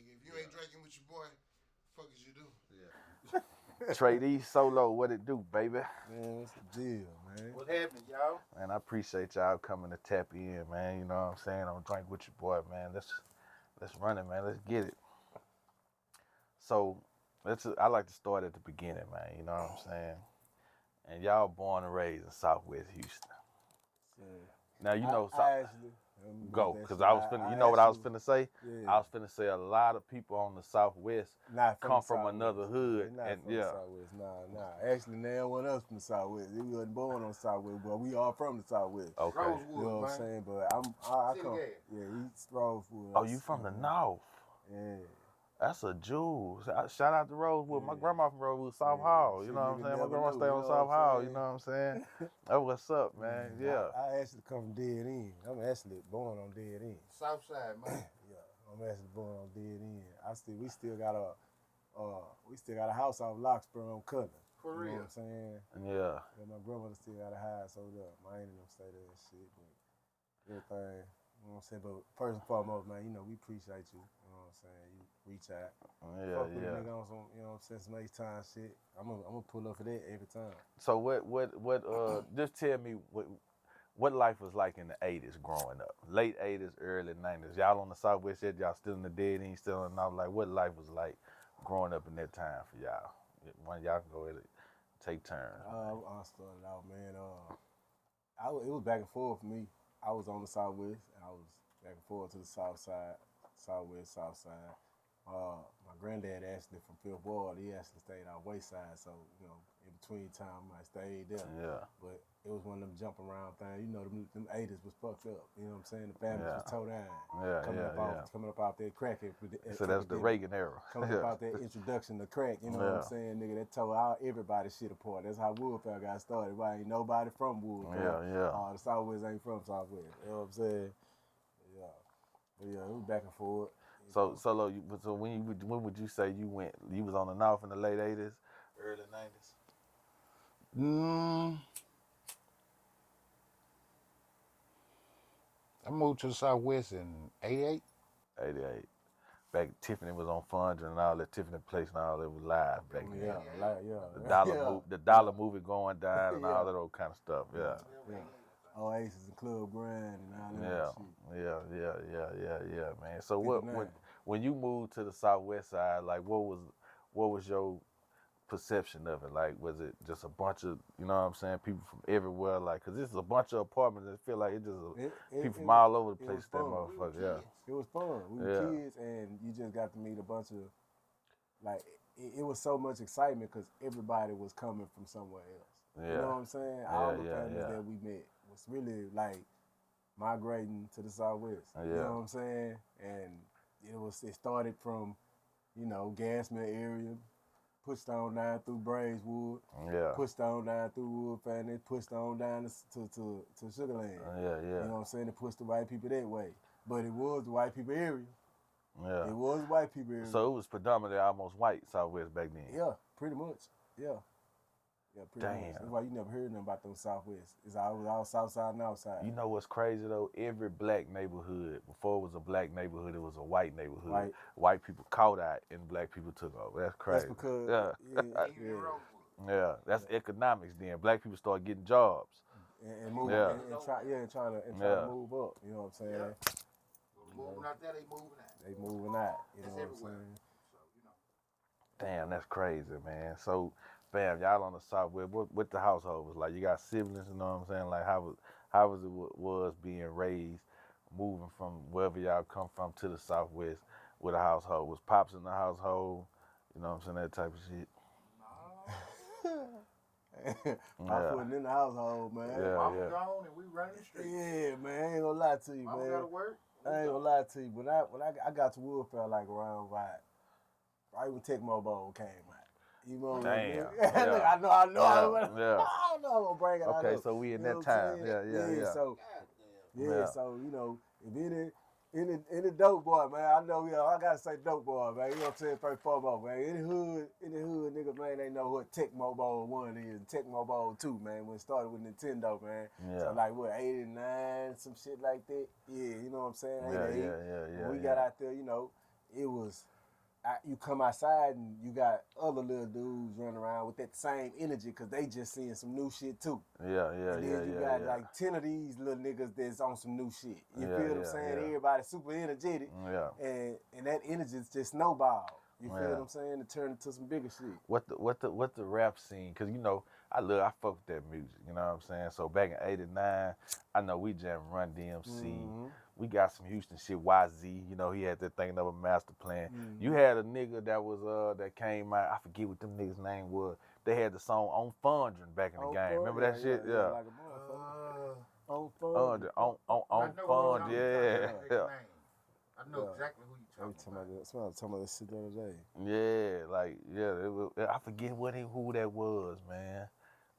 nigga. If you ain't drinking with your boy, fuck is you do? Yeah. TREY Solo, what it do, baby? Man, what's the deal, man? What happened, y'all? Man, I appreciate y'all coming to tap in, man. You know what I'm saying? I'm drink with your boy, man. Let's run it, man. Let's get it. So, I like to start at the beginning, man. You know what I'm saying? And y'all born and raised in Southwest Houston. So, Now you know. I actually Go, because I was finna. You know what I was finna say? Yeah. I was finna say a lot of people on the Southwest come from another hood, not and from the Southwest. Nah. Actually, no one else from the Southwest. We wasn't born on the Southwest, but we are from the Southwest. Okay. Rosewood, you know what I'm saying? But I come. Yeah, East Rosewood. Oh, you from the North? Yeah. That's a jewel. Shout out to Rosewood. My grandma from Rosewood, South Hall. You know what I'm saying? My grandma stay on South Hall. You know what I'm saying? That's what's up, man. Yeah. I actually come from Dead End. I'm actually born on Dead End. South Side, man. Yeah, I'm actually born on Dead End. We still got a house off Locksboro on Cutler. For real. You know what I'm saying? Yeah. My grandmother still got a house over there. Mine and them stay there and shit, but everything. You know what I'm saying? But first and foremost, man, you know, we appreciate you. You know what I'm saying? You reach out. Fuck with a nigga on some, you know what I'm saying, some H-time shit. I'm gonna pull up for that every time. So what just tell me what life was like in the 80s growing up. Late 80s, early 90s. Y'all on the Southwest yet? Y'all still in the dead end, still in the North? Like what life was like growing up in that time for y'all? One of y'all can go ahead and take turns. I started out, man. It was back and forth for me. I was on the Southwest, and I was back and forth to the South Side, Southwest, South Side. My granddad actually from Fifth Ward, he actually stayed out West Side, so, you know, in between time I stayed there. Yeah. But it was one of them jump around things. You know, them 80s was fucked up. You know what I'm saying? The families was towed down. Coming up out there cracking. So that's the Reagan era. Coming up out that introduction to crack, you know what I'm saying? Nigga, that tore out everybody's shit apart. That's how Woodford got started. Why ain't nobody from Woodford? The Southwest ain't from Southwest. You know what I'm saying? Yeah. But yeah, it was back and forth. So when would you say you was on the North in the late 80s, early 90s? I moved to the Southwest in 88. 88. Back Tiffany was on Fundra and all that. Tiffany Place and all that was live back then. The dollar movie going down and all that old kind of stuff. Yeah. Oasis and Club Grand and all that shit. Yeah, man. So when you moved to the Southwest side, like what was your perception of it? Like, was it just a bunch of, you know what I'm saying, people from everywhere? Like, cause this is a bunch of apartments that feel like people from all over the place. That motherfucker, yeah. It was fun. We were kids, and you just got to meet a bunch of, like, it was so much excitement because everybody was coming from somewhere else. Yeah. You know what I'm saying? All the families that we met was really like migrating to the Southwest. You know what I'm saying? And it started from, you know, Gasman area. Pushed on down through Braeswood, pushed on down through Wood Family, pushed on down to Sugarland. You know what I'm saying? It pushed the white people that way. But it was the white people area. Yeah. It was white people area. So it was predominantly almost white Southwest back then. Yeah, pretty much. Yeah. Yeah, pretty much. That's why you never heard nothing about those Southwest. It's all South Side and outside. You know what's crazy though? Every black neighborhood, before it was a black neighborhood, it was a white neighborhood. White people caught out and black people took over. That's crazy. That's because that's economics then. Black people start getting jobs. And moving and trying to move up. You know what I'm saying? Yeah. Moving out there, they moving out. They moving out. You know what I'm saying? So, you know. Damn, that's crazy, man. So bam, y'all on the Southwest. What the household was like? You got siblings, you know what I'm saying? Like how was being raised, moving from wherever y'all come from to the Southwest with a household? Was pops in the household? You know what I'm saying? That type of shit. Pops wasn't in the household, man. Mama gone and we running the street. Yeah, man. I ain't gonna lie to you, Mama man. gotta work. I ain't gonna lie to you. When I got to Woodford like around right when Tecmo Bowl came out. You know what I mean? I know. I don't know I'm gonna bring it out. Okay, so we in that time. Yeah. So you know, if any dope boy, man, I know, I gotta say dope boy, man. You know what I'm saying? First and foremost, man. Any hood, nigga, man, they know what Tecmo Bowl 1 is and Tecmo Bowl 2, man, when it started with Nintendo, man. So like what, 89, some shit like that? Yeah, you know what I'm saying? 88. When we got out there, you know, it was. You come outside and you got other little dudes running around with that same energy because they just seeing some new shit too. Yeah. And then you got like 10 of these little niggas that's on some new shit. You feel what I'm saying? Yeah. Everybody super energetic. Yeah. And that energy is just snowball. You feel what I'm saying? To turn into some bigger shit. What the rap scene? Cause I fuck with that music. You know what I'm saying? So back in '89, I know we jammed Run DMC. Mm-hmm. We got some Houston shit. YZ, he had that thing of a master plan. Mm-hmm. You had a nigga that was that came out. I forget what them niggas' name was. They had the song On Fondren back in the game. Remember that shit? Yeah. Like a On Fondren. On Fondren. Yeah. I know exactly who you talking about. Somebody talking about that shit the other day. Yeah, I forget who that was, man.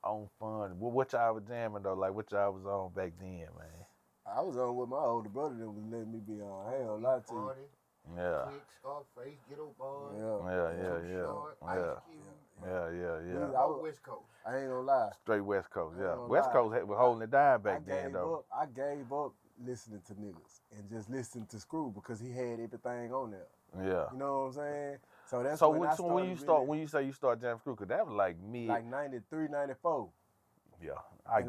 On Fondren. What y'all was jamming though? Like what y'all was on back then, man? I was on with my older brother that was letting me be on. I ain't gonna lie to you. Yeah. Click, Scarface, Ghetto Boys. Yeah. I was West Coast. I ain't gonna lie. Straight West Coast, yeah. West Coast was holding it down back then, though. I gave up listening to niggas and just listening to Screw because he had everything on there. Yeah. You know what I'm saying? So that's when you say you start jamming Screw, because that was like mid. Like 93, 94. Yeah. I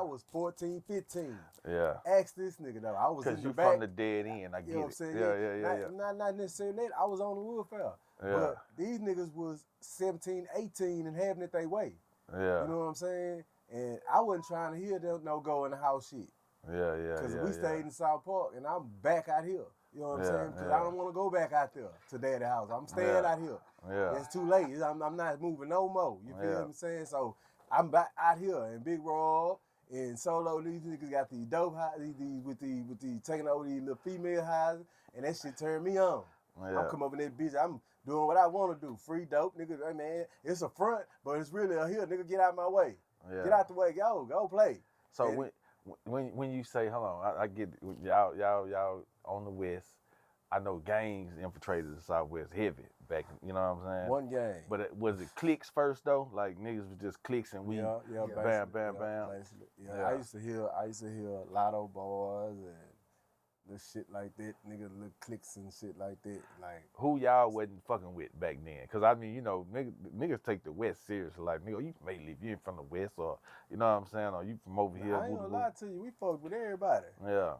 was 14, 15. Yeah. Ask this nigga though. I was in the back. Because you from the dead end, I get what I'm saying? Yeah. Not necessarily that. I was on the woodfire. Yeah. But these niggas was 17, 18 and having it their way. Yeah. You know what I'm saying? And I wasn't trying to hear them go in the house shit. Yeah. Because we stayed in South Park and I'm back out here. You know what I'm saying? Because I don't want to go back out there to daddy's house. I'm staying out here. Yeah. It's too late. I'm not moving no more. You feel what I'm saying? So I'm back out here in Big Roll and Solo. These niggas got these dope houses, with the taking over these little female houses, and that shit turned me on. Yeah. I'm come up in that bitch. I'm doing what I want to do. Free dope, nigga. Hey man, it's a front, but it's really a hill, nigga. Get out my way. Yeah. Get out the way. Go play. So and when you say, hold on, I get y'all on the West. I know gangs infiltrated the Southwest heavy back, you know what I'm saying? One gang. But was it cliques first though? Like niggas was just cliques and we bam. Yeah. I used to hear Lotto Boys and little shit like that, nigga, little cliques and shit like that. Like who y'all wasn't fucking with back then? Cause I mean, niggas take the West seriously. Like nigga, you may live, you ain't from the West, or you know what I'm saying, or you from over here. I ain't gonna lie to you, we fucked with everybody. Yeah.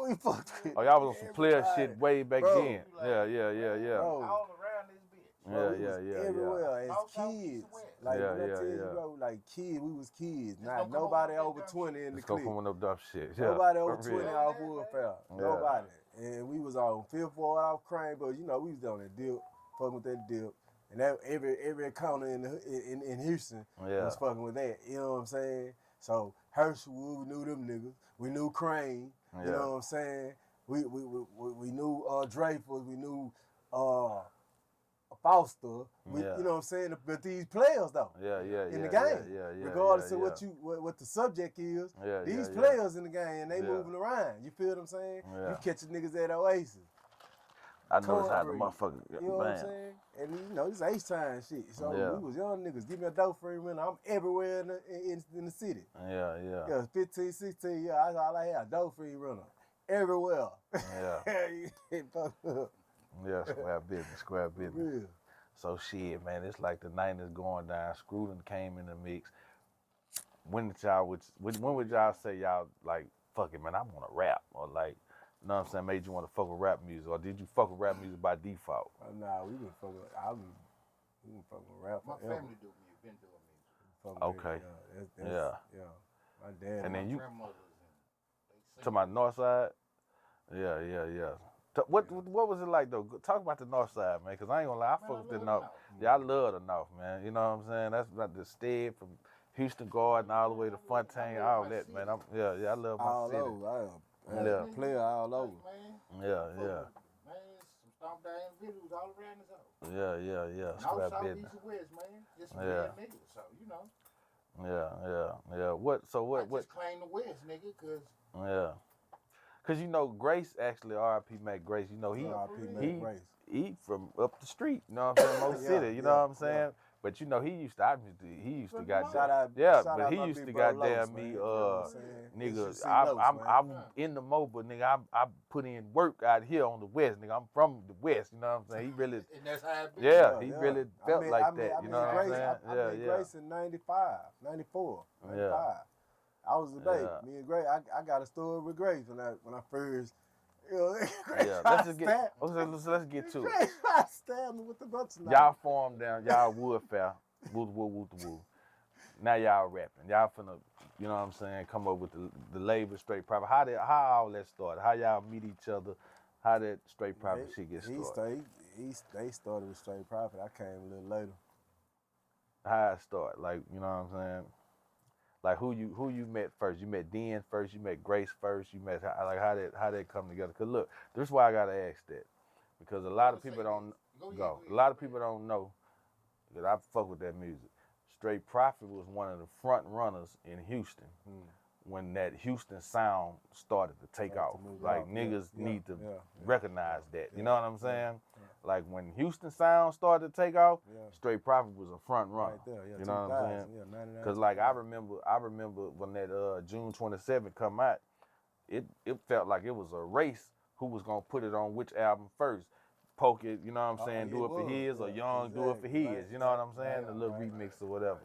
We fucked with y'all was on some player shit way back then. Like, Yeah. All around this bitch. Yeah. Everywhere as kids. Like bro, like kids, we was kids. Not nobody over 20 in the clique. Let's go from no dumb shit. Nobody over 20 off Woodfell. Nobody. And we was on Fifth Ward off Crane, but we was on that dip, fucking with that dip. And that every corner in Houston was fucking with that. You know what I'm saying? So Herschelwood, we knew them niggas. We knew Crane. You know what I'm saying? We knew Dreyfus. We knew Foster. You know what I'm saying? But these players though. In the game. Regardless of what the subject is, these players in the game, they moving around. You feel what I'm saying? You catching niggas at Oasis. I know how the motherfucker. You know what I'm saying? And this H-time shit. So we was young niggas. Give me a dope free rent. I'm everywhere in the city. Yeah, 15, 16, that's all I had. Dope free rental. Everywhere. Square business. Real. So shit, man, it's like the 90s going down. Screwdon came in the mix. When would y'all say y'all like, fuck it, man, I want to rap, or like, you know what I'm saying, made you want to fuck with rap music, or did you fuck with rap music by default? Nah, we been fucking with rap. My family been doing music. Okay. Yeah. My dad. And then you grandmothers to my north side. Yeah. What was it like though? Talk about the north side, man, because I ain't gonna lie, I fuck with the north. Yeah, I love the north, man. You know what I'm saying? That's like the stead from Houston Garden all the way to Fontaine, all that, man. I love my city. All over. Player all over. Yeah. Man, some stomp down individuals all around this house. Yeah. North, south, east, and west, man. Just some real niggas, so you know. Yeah. What? I just claim the west, nigga, cause. Yeah. Cause Grace actually, R.I.P. Mac Grace. He from up the street. You know what I'm saying, Mo City. You know what I'm saying. But you know, he used to Shout but out he my used big to bro goddamn Los, me, man. You know what I'm saying? nigga, SGC Los, man. I'm in the mo, but nigga, I put in work out here on the West, nigga. I'm from the West, you know what I'm saying? He really, And that's how it be. he really felt like that, you know what I'm saying? I met Grace in 95, 94, 95. Yeah. I was a baby. Yeah. Me and Grace, I got a story with Grace when I first, Grace, let's get to it. Grace stabbed me with the bunch of knives. Y'all formed down, y'all wood fair, woo. Now y'all rapping. Y'all finna, you know what I'm saying, come up with the label Straight Profit. How all that started? How y'all meet each other? How that Straight Profit shit get started? They started with Straight Profit. I came a little later. How it started? Like, you know what I'm saying? Like who you met first? You met Den first. You met Grace first. You met how that come together? Cause look, this is why I gotta ask that, because a lot of people don't go. A lot of people don't know that I fuck with that music. Straight Profit was one of the front runners in Houston when that Houston sound started to take off. Like niggas need to recognize that. You know what I'm saying? Like when Houston sound started to take off, Straight Profit was a front runner. Right there, you know what I'm saying? Yeah, 99, Cause like I remember when that June 27th come out, it felt like it was a race who was gonna put it on which album first. Poke it, you know what I'm saying? Do it for his, or Young do it for his. You know what I'm saying? The little remix or whatever.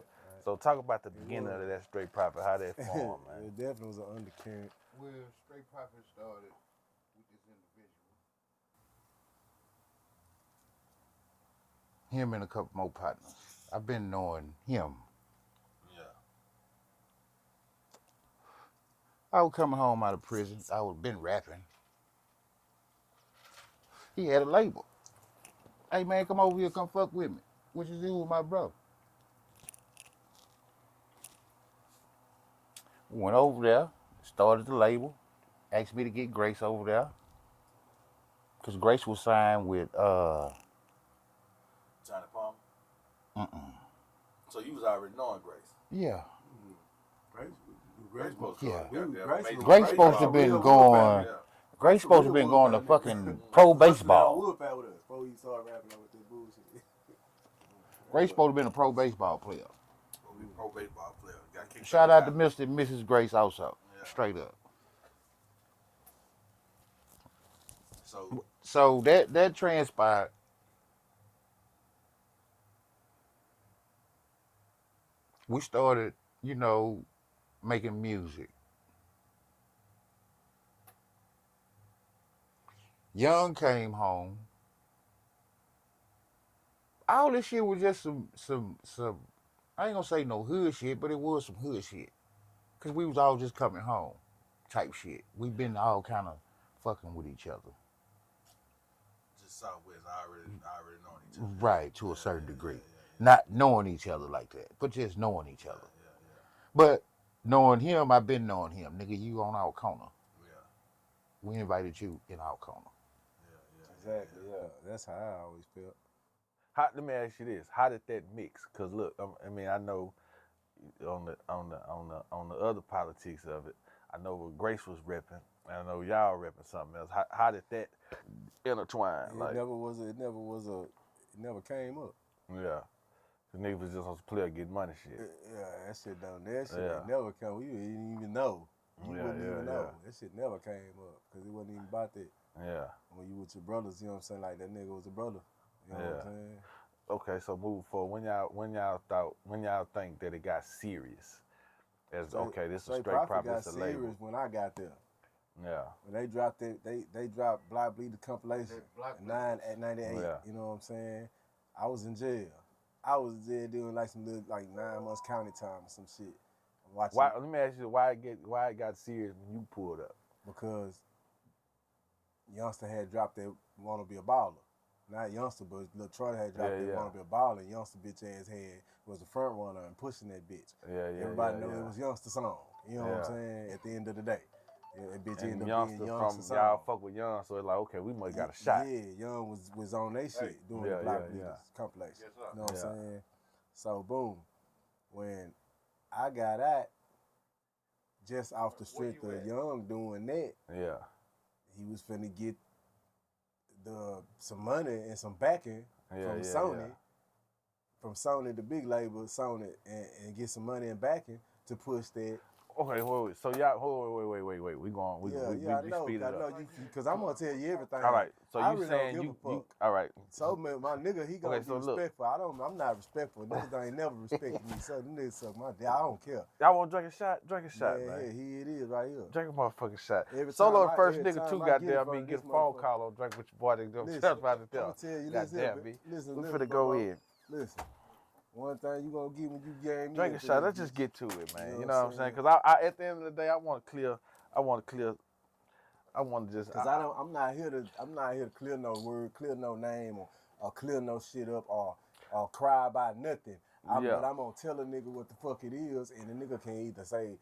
So talk about the beginning of that Straight Profit, how that formed, man. It definitely was an undercurrent. Well, Straight Profit started with this individual. Him and a couple more partners. I've been knowing him. Yeah. I was coming home out of prison. I was been rapping. He had a label. Hey man, come over here, come fuck with me. What you do with my bro? Went over there, started the label, asked me to get Grace over there. Cause Grace was signed with Johnny Palmer? So you was already knowing Grace? Yeah. Grace supposed to have been going. Grace supposed to have been going to fucking pro baseball. Grace supposed to have been a pro baseball player. Pro baseball player. Shout out to Mr. and Mrs. Grace also. Yeah. Straight up. So that transpired. We started, making music. Young came home. All this shit was just some I ain't gonna say no hood shit, but it was some hood shit. Cause we was all just coming home type shit. We've been all kind of fucking with each other. Just Southwest, I already knowing each other. Right, to a certain degree. Not knowing each other like that, but just knowing each other. But knowing him, I've been knowing him. Nigga, you on our corner. Yeah. We invited you in our corner. Exactly, yeah. That's how I always felt. Let me ask you this: how did that mix? Cause look, I mean, I know on the other politics of it, I know what Grace was repping, and I know y'all repping something else. How did that intertwine? It never came up. Yeah, the niggas was just on some player getting money shit. Yeah, that shit down there. That shit never come. You didn't even know. You wouldn't even know. That shit never came up because it wasn't even about that. Yeah. When you with your brothers, you know what I'm saying? Like that nigga was a brother. You know what I'm saying? Okay, so moving forward, when y'all think that it got serious, this is a Straight Profit, got it's a serious label. when I got there. Yeah. When they dropped it, they dropped Block Bleed the compilation at 98. Yeah. You know what I'm saying? I was in jail. I was in jail doing like some little 9 months county time or some shit. Let me ask you why it got serious when you pulled up? Because Youngster had dropped that Wanna Be a Baller. Not Youngster, but Lil Troy had dropped that Wanna Be a Baller, and Youngster bitch ass head was the front runner and pushing that bitch. Everybody know it was Youngster song. You know what I'm saying? At the end of the day. That bitch ended up being Youngster song. Y'all fuck with Young, so it's like, okay, we must got a shot. Yeah, Young was on that shit doing the Block Bleeders compilation. Yes, you know what I'm saying? So boom, when I got out, just off the strength of Young doing that, he was finna get some money and some backing from Sony from Sony, the big label, Sony, and get some money and backing to push that. Okay, wait. So y'all, wait. We going. We I know. speed it I know up. you because I'm gonna tell you everything. All right. So I you really saying don't give a fuck. all right. So man, my nigga, he gonna be look. respectful. I'm not respectful. Niggas ain't never respected me. So them niggas suck my dick. I don't care. Y'all want to drink a shot? Drink a shot, man. Yeah, here it is right here. Drink a motherfucking shot. Every Solo time the first every nigga time too. I Goddamn get me it get a from phone this call on drink with your boy. They go Listen, tell about to I'm tell. gonna tell you, Goddamn me. listen, We finna go in. Listen, one thing you gonna get when you game me. Drink a shot. Let's just get to it, man. You You know know what what I'm saying? I'm Because I at the end of the day, I want to clear. Cause I'm not here to clear no word, clear no name, or clear no shit up, or cry about nothing. But I'm gonna tell a nigga what the fuck it is, and the nigga can either say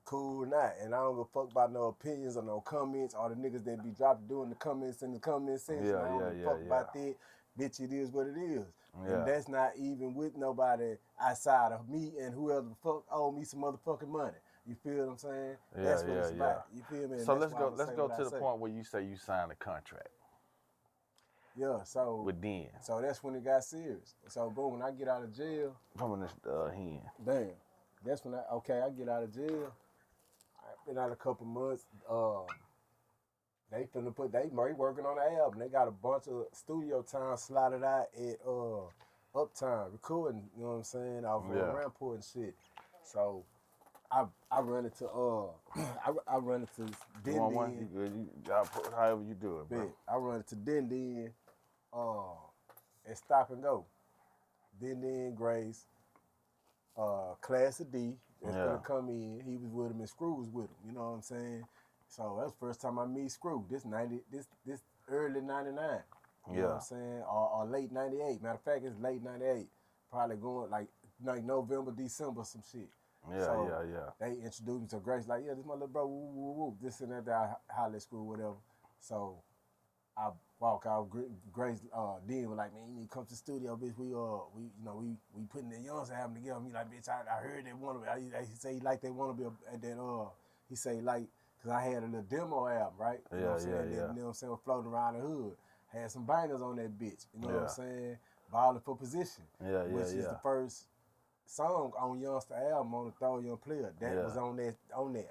cool or not. And I don't give a fuck about no opinions or no comments, or the niggas that be doing the comments in the comment section. I don't give a fuck about that. Bitch, it is what it is. Yeah. And that's not even with nobody outside of me and whoever the fuck owe me some motherfucking money. You feel what I'm saying? That's what it's about. You feel me? And so let's go to the point where you say you signed a contract. Yeah, so with Den. So that's when it got serious. So boom, when I get out of jail. From this hen. Damn. That's when I get out of jail. I've been out a couple months. They working on the album. They got a bunch of studio time slotted out at Uptown recording, you know what I'm saying, off of Rampart and shit. So I run into I run into Den. You want one? You good? However you do it, bro. I run into Den and Stop and Go. Den Grace, Class of D that's gonna come in. He was with him and Screw was with him. You know what I'm saying? So that's the first time I meet Screw. This early 99. You know what I'm saying? Or late 98. Matter of fact, it's late 98. Probably going like November, December, some shit. They introduced me to Grace, like, this my little bro, woo, woo, woo. This and that, I holler at Screw, whatever. So I walk out, Grace, Den was like, man, you need to come to the studio, bitch. We putting the youngs album together. Me like, bitch, I heard they want to be. He say he like they want to be, and then he say like, cause I had a little demo album, right? You know what I'm saying? You know what I'm saying? Floating around the hood, had some bangers on that bitch. You know what I'm saying? Balling for Position, which is the first song on Youngster album on the Throw Young Player. That was on that.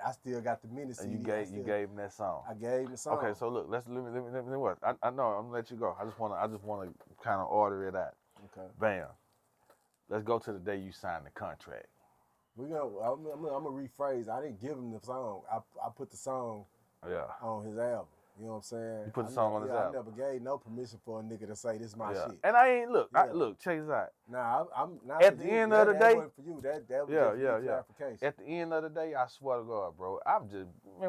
I still got the mini CD. You gave him that song. I gave him the song. Okay, so look, let me what? I know I'm gonna let you go. I just wanna kind of order it out. Okay. Bam. Let's go to the day you signed the contract. I'm gonna rephrase. I didn't give him the song. I put the song on his album. You know what I'm saying? You put the song on his album. I never gave no permission for a nigga to say this is my shit. And I ain't look. Check this out. Nah, I'm not. At the end of the day, that wasn't for you. That was just clarification. At the end of the day, I swear to God, bro,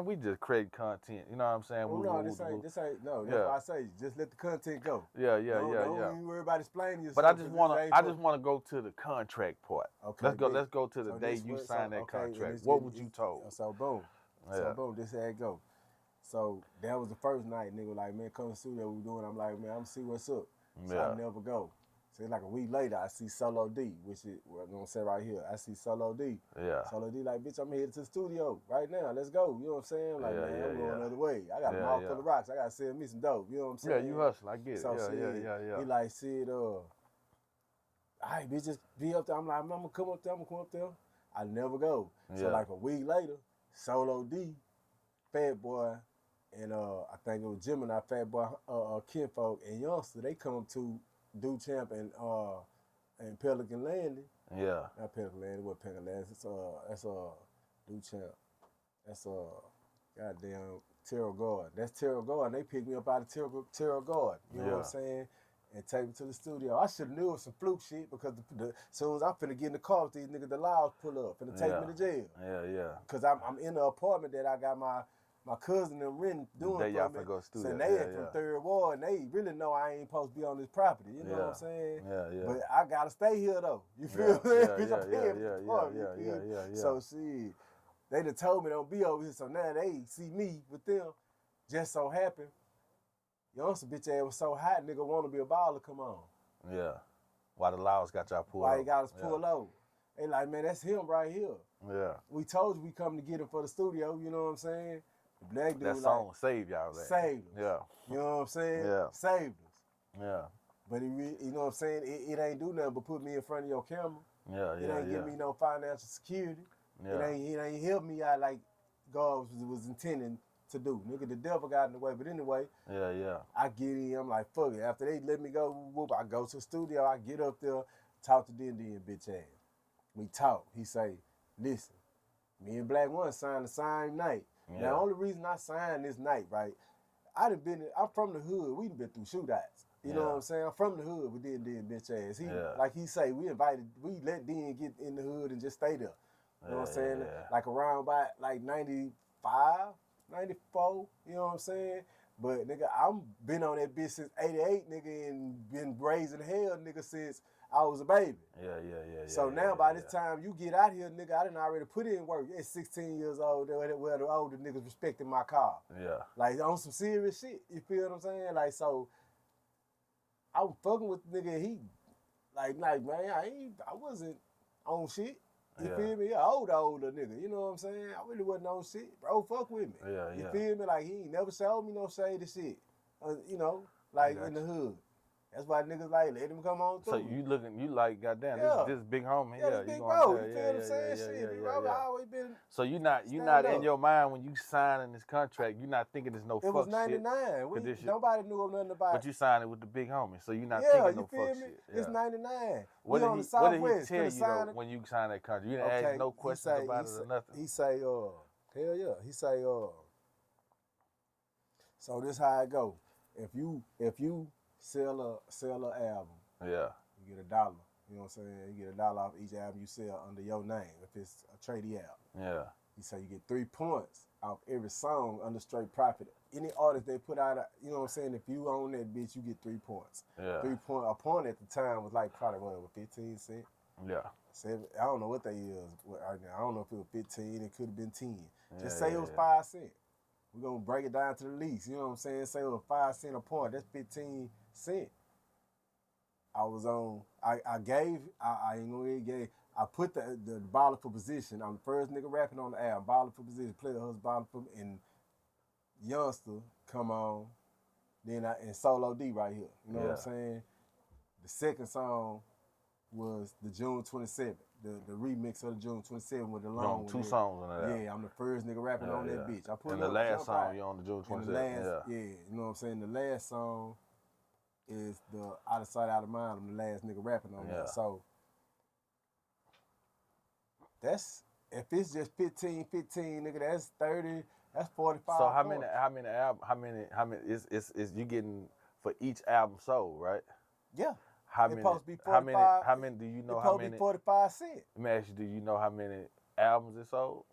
we just create content. You know what I'm saying? Well, this ain't. That's why I say just let the content go. Don't even worry about explaining yourself. But I just wanna go to the contract part. Okay. Let's go to the day you signed that contract. What would you told? So boom. This how it go. So that was the first night, nigga. Like, man, come to the studio, we doing. I'm like, man, I'm gonna see what's up. So I never go. So it's like a week later, I see Solo D, which is what I'm gonna say right here. I see Solo D. Yeah. Solo D, like, bitch, I'm headed to the studio right now. Let's go. You know what I'm saying? Like, man, I'm going the other way. I got a mouth full of rocks. I gotta sell me some dope. You know what I'm saying? Yeah, you hustle. I get it. So He like said, all right, bitch, just be up there. I'm like, I'm gonna come up there. I never go. So like a week later, Solo D, Fat Boy, and I think it was Gemini, Fat Boy, Kinfolk, and Youngster. They come to Do Champ and Pelican Landing. Yeah. Not Pelican Landing. What Pelican Landing? That's Do Champ. That's goddamn Terrell Guard. That's Terrell Guard. They picked me up out of Terrell Guard. You know what I'm saying? And take me to the studio. I should have knew it was some fluke shit because as soon as I'm finna get in the car with these niggas, the Laws pull up finna take me to jail. Yeah. Because I'm in the apartment that I got my cousin and renting doing for me. Go studio. So they from Third Ward, and they really know I ain't supposed to be on this property. You know what I'm saying? Yeah. But I gotta stay here though. You feel me? Bitch, I'm paying for the apartment. Yeah. So shit, they done told me don't be over here. So now they see me with them. Just so happen, Youngster bitch ass was so hot, nigga wanna be a baller. Come on. Yeah. Why the Laws got y'all pulled? Why he got us pulled over? They like, man, that's him right here. Yeah. We told you we come to get him for the studio. You know what I'm saying? The black dude that song saved y'all. Saved us. Yeah. You know what I'm saying? Yeah. Saved us. Yeah. But you know what I'm saying? It ain't do nothing but put me in front of your camera. It ain't give me no financial security. It ain't help me out like God was intending to do. Nigga, the devil got in the way. But anyway, I get in, I'm like, fuck it. After they let me go, whoop, I go to the studio, I get up there, talk to Den bitch ass. We talk. He say, listen, me and Black One signed the same night. Now, the only reason I signed this night, right, I'm from the hood. We done been through shootouts. You know what I'm saying? I'm from the hood with Den bitch ass. Like he say, we let Den get in the hood and just stay there. You know what I'm saying? Like around by like 95, 94, you know what I'm saying? But nigga, I'm been on that bitch since 88, nigga, and been raising hell, nigga, since I was a baby. So now by this time you get out here, nigga, I done already put in work. At 16 years old, where the older niggas respecting my car. Like on some serious shit. You feel what I'm saying? Like, so I was fucking with the nigga, he like man, I wasn't on shit. You feel me? Older nigga. You know what I'm saying? I really wasn't on shit. Bro, fuck with me. You feel me? Like, he ain't never showed me no shady shit. You know, like in the hood. That's why niggas like, let him come on through. So you like, goddamn, this big homie. Yeah, this big bro. You feel what I'm saying? Shit, big bro, I always been. So you not in your mind when you signing this contract, you not thinking there's no fuck shit. It was 99. Nobody knew nothing about it. But you signed it with the big homie, so you not thinking no fuck shit. It's 99. What did he tell you though when you signed that contract? You didn't ask no questions about it or nothing? He say, hell yeah. He say, so this how it go. If you sell a album, you get $1. You know what I'm saying? You get $1 off each album you sell under your name if it's a TREY album. He say you get 3 points off every song under straight profit. Any artist they put out, you know what I'm saying? If you own that bitch, you get 3 points. A point at the time was like probably 15 cents. I don't know what they is right now. I don't know if it was 15. It could have been 10. Just say it was 5 cents. We're gonna break it down to the least. You know what I'm saying? Say it was 5 cents a point. That's 15 cents. I was on. I ain't gonna gave. I put the baller for position. I'm the first nigga rapping on the album. Baller for position. Player hustle baller for, and Youngster come on. Then and Solo D right here. You know what I'm saying? The second song was the June 27th. The remix of the June 27th with the long one. 2 songs on that. Yeah, I'm the first nigga rapping on that bitch. I put and the last song you on the June 27th. You know what I'm saying? The last song is the Out of Sight, Out of Mind. I'm the last nigga rapping on that. So that's, if it's just 15, nigga, that's 30, that's 45. So how many is you getting for each album sold, right? Yeah. How many do you know how many? 45 cents. Let me ask you, do you know how many albums it sold?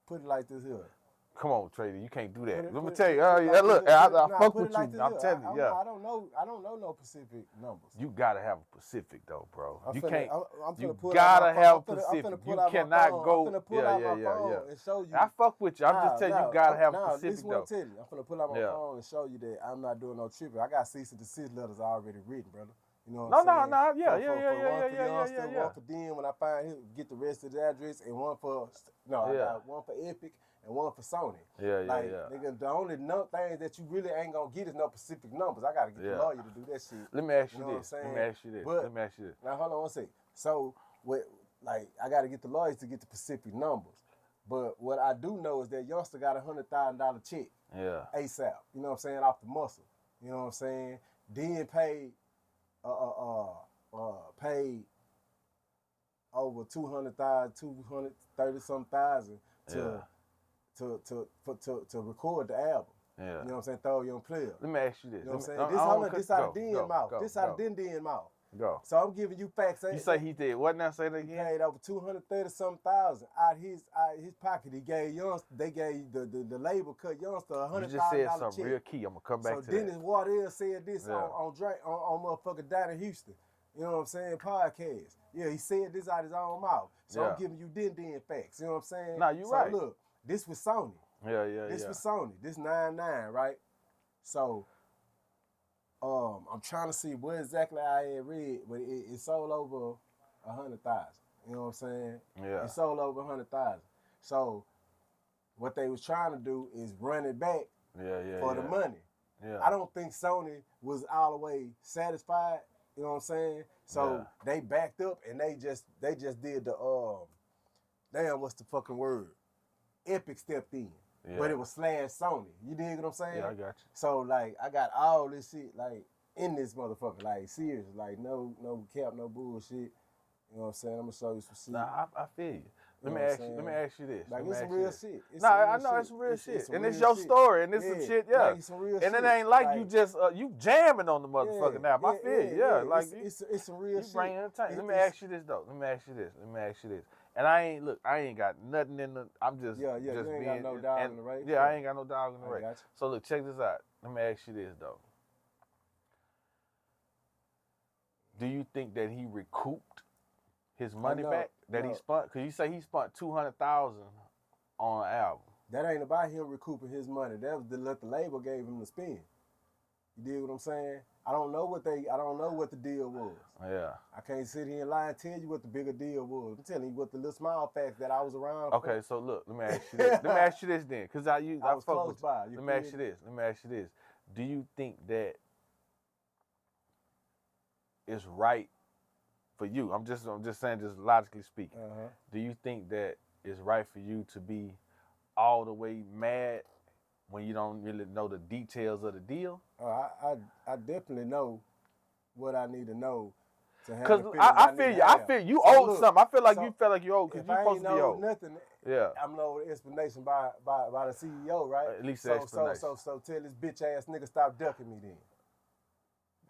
Put it like this here. Come on, Trader, you can't do that. Let me tell you. Look, I fuck with you. I'm telling you, I don't know no specific numbers. You gotta have a Pacific though, bro. You can't. You gotta have a Pacific. You cannot go. I'm finna pull out my phone and show you. I fuck with you. I'm just telling you, you gotta have a Pacific though. Tell you. I'm finna pull out my phone and show you that I'm not doing no tripping. I got cease and desist letters already written, brother. You know what I'm saying? Yeah. One for Den when I find him, get the rest of the address, and one for I got one for Epic and one for Sony. Nigga, the only things that you really ain't gonna get is no specific numbers. I gotta get the lawyer to do that shit. Let me ask you this. Now hold on one second. So I gotta get the lawyers to get the specific numbers. But what I do know is that Youngster got $100,000 check. ASAP. You know what I'm saying? Off the muscle. You know what I'm saying? Den paid paid over 230-some thousand to record the album. You know what I'm saying? Throw Young Player. Let me ask you this. You know what I'm saying? This out of Den mouth. This out of Den mouth. Go. So I'm giving you facts. You say he did what now? Say that again. He paid over 230-some thousand out his pocket. He gave Youngster. They gave the label cut Youngster $100,000 check. You just said something real key. I'm gonna come back to that. So Dennis Wardell said this on motherfucker down in Houston. You know what I'm saying? Podcast. Yeah, he said this out his own mouth. So I'm giving you Den facts. You know what I'm saying? Nah, you right. So look, this was Sony. This was Sony. This 99, right? So I'm trying to see what exactly I had read, but it sold over 100,000. You know what I'm saying? Yeah. It sold over 100,000. So what they was trying to do is run it back for the money. Yeah. I don't think Sony was all the way satisfied. You know what I'm saying? So they backed up and they just did the damn, what's the fucking word? Epic stepped in. Yeah. But it was /Sony. You dig what I'm saying? Yeah, I got you. So like I got all this shit like in this motherfucker. Like serious. Like no cap, no bullshit. You know what I'm saying? I'm gonna show you some shit. Nah, I feel you. Let me ask you this. Like it's some real shit. Nah, I know it's some real shit. And it's your story and it's some shit, yeah. Like, some real and shit. it ain't like you just you jamming on the motherfucker now. I feel you, yeah. Like it's some real shit. Bring entertainment. Let me ask you this though. Let me ask you this. And I ain't got nothing in the. I'm just you ain't being, got no dog in the race. Yeah, I ain't got no dog in the race. Gotcha. So look, check this out. Let me ask you this though. Do you think that he recouped his money back that he spent? Because you say he spent $200,000 on an album. That ain't about him recouping his money. That was the label gave him to spend. You dig what I'm saying? I don't know what the deal was. Yeah. I can't sit here and lie and tell you what the bigger deal was. I'm telling you what the little small facts that I was around. Okay, so look, let me ask you this. Let me ask you this then, because I was close by. Let me ask you this. Do you think that it's right for you? I'm just saying, just logically speaking. Do you think that it's right for you to be all the way mad when you don't really know the details of the deal? I definitely know what I need to know to have. Because I feel you so owed something. I feel like you felt like you owed because you're supposed to be owed. Nothing, yeah. I'm no explanation by the CEO, right? At least explanation. So tell this bitch ass nigga stop ducking me then.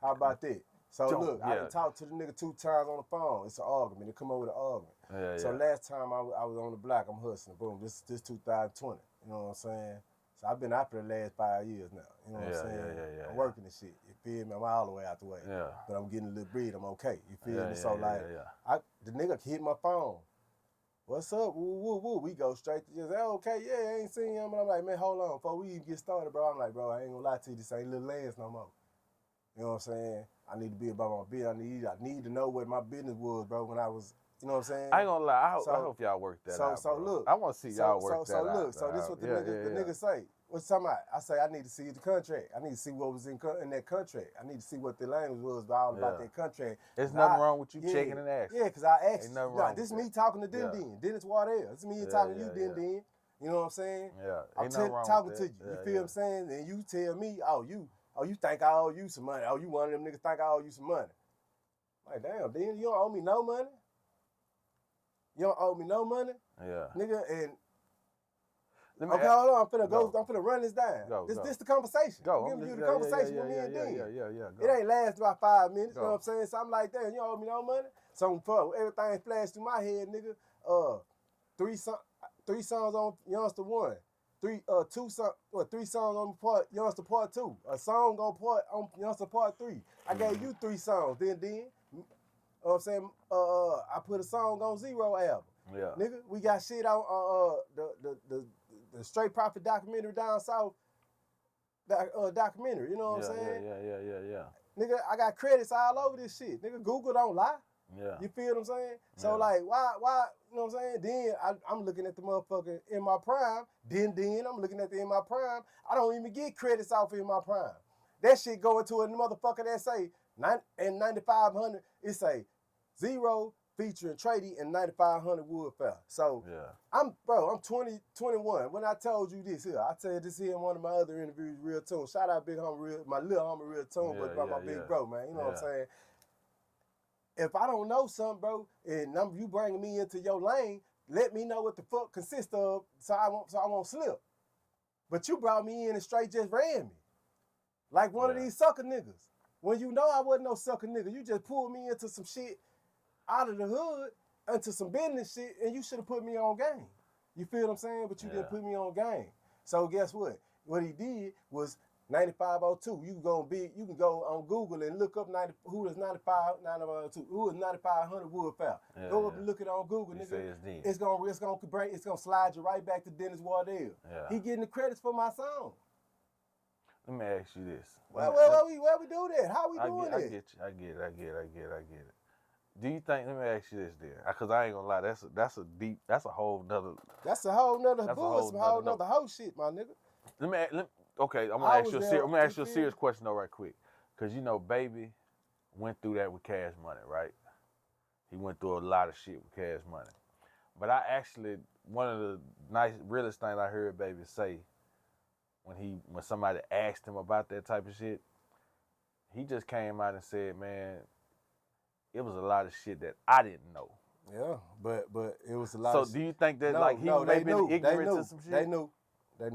How about that? So look, I done talked to the nigga 2 times on the phone. It's an argument. It come over the argument. So last time I was on the block, I'm hustling. Boom. This 2020. You know what I'm saying? So I've been out for the last 5 years now. You know what I'm saying? I'm working this shit. You feel me? I'm all the way out the way. Yeah. But I'm getting a little bread. I'm okay. You feel me? So the nigga hit my phone. What's up? Woo, woo, woo. We go straight to just, okay, yeah, I ain't seen him. And I'm like, man, hold on. Before we even get started, bro, I'm like, bro, I ain't gonna lie to you. This ain't Lil Lance no more. You know what I'm saying? I need to be about my business. I need to know what my business was, bro, when I was, you know what I'm saying? I ain't gonna lie. I hope y'all work that out. So look. I want to see y'all work that out. So this is what the nigga say. What's talking about? I say, I need to see the contract. I need to see what was in that contract. I need to see what the language was all about that contract. There's nothing wrong with you checking and asking. Yeah, because I asked. Ain't nothing wrong. This is me talking to Dennis Wardell. This is me talking to you, Den. You know what I'm saying? Yeah. I'm talking to you. You feel what I'm saying? And you tell me, you think I owe you some money. Oh, you one of them niggas think I owe you some money. Like, damn, Den, you don't owe me no money? You don't owe me no money? Yeah. Nigga, and okay, hold on. I'm finna run this down. This the conversation. I'm giving you the conversation with me and Den. Yeah. It ain't last about 5 minutes. You know what I'm saying? So I'm like, damn, you don't owe me no money? So everything flashed through my head, nigga. 3 songs on Youngster 1. 3 songs on Youngster Part 2. A song on Youngster Part 3. I gave you 3 songs. Then you know what I'm saying? I put a song on Zero album. Yeah. Nigga, we got shit on the Straight Profit documentary down south. Documentary, you know what I'm saying? Yeah. Nigga, I got credits all over this shit. Nigga, Google don't lie. Yeah. You feel what I'm saying? So like, why, you know what I'm saying? Then I'm looking at the motherfucker in my prime. Then I'm looking at the in my prime. I don't even get credits off in my prime. That shit going to a motherfucker that say, and 9,500, it say, Zero featuring TREY and 9,500 Woodfell. So I'm 21. When I told you this here, I tell this here in one of my other interviews, Real Tune. Shout out big homie, my little homie Real Tune, but about my big bro, man. You know what I'm saying? If I don't know something, bro, and you bringing me into your lane, let me know what the fuck consists of, so I won't slip. But you brought me in and straight just ran me, like one of these sucker niggas. When you know I wasn't no sucker nigga, you just pulled me into some shit out of the hood, into some business shit, and you should have put me on game. You feel what I'm saying? But you didn't put me on game. So guess what? What he did was 9502. You can go on Google and look up who is 9502. Who is 9500 Woodfell. Go up and look it on Google, nigga. It's gonna slide you right back to Dennis Wardell. Yeah. He getting the credits for my song. Let me ask you this. Where we do that? How we doing it? I get it. Do you think? Let me ask you this then, because I ain't gonna lie. That's a whole nother. That's a whole nother bull. Some whole nother hoe shit, my nigga. Okay, I'm gonna ask you a serious question though, right quick, cause you know, Baby went through that with Cash Money, right? He went through a lot of shit with Cash Money. But I actually, one of the realest things I heard Baby say when somebody asked him about that type of shit, he just came out and said, man, it was a lot of shit that I didn't know. Yeah, but it was a lot. So do you think that he may be ignorant to some shit? They knew. They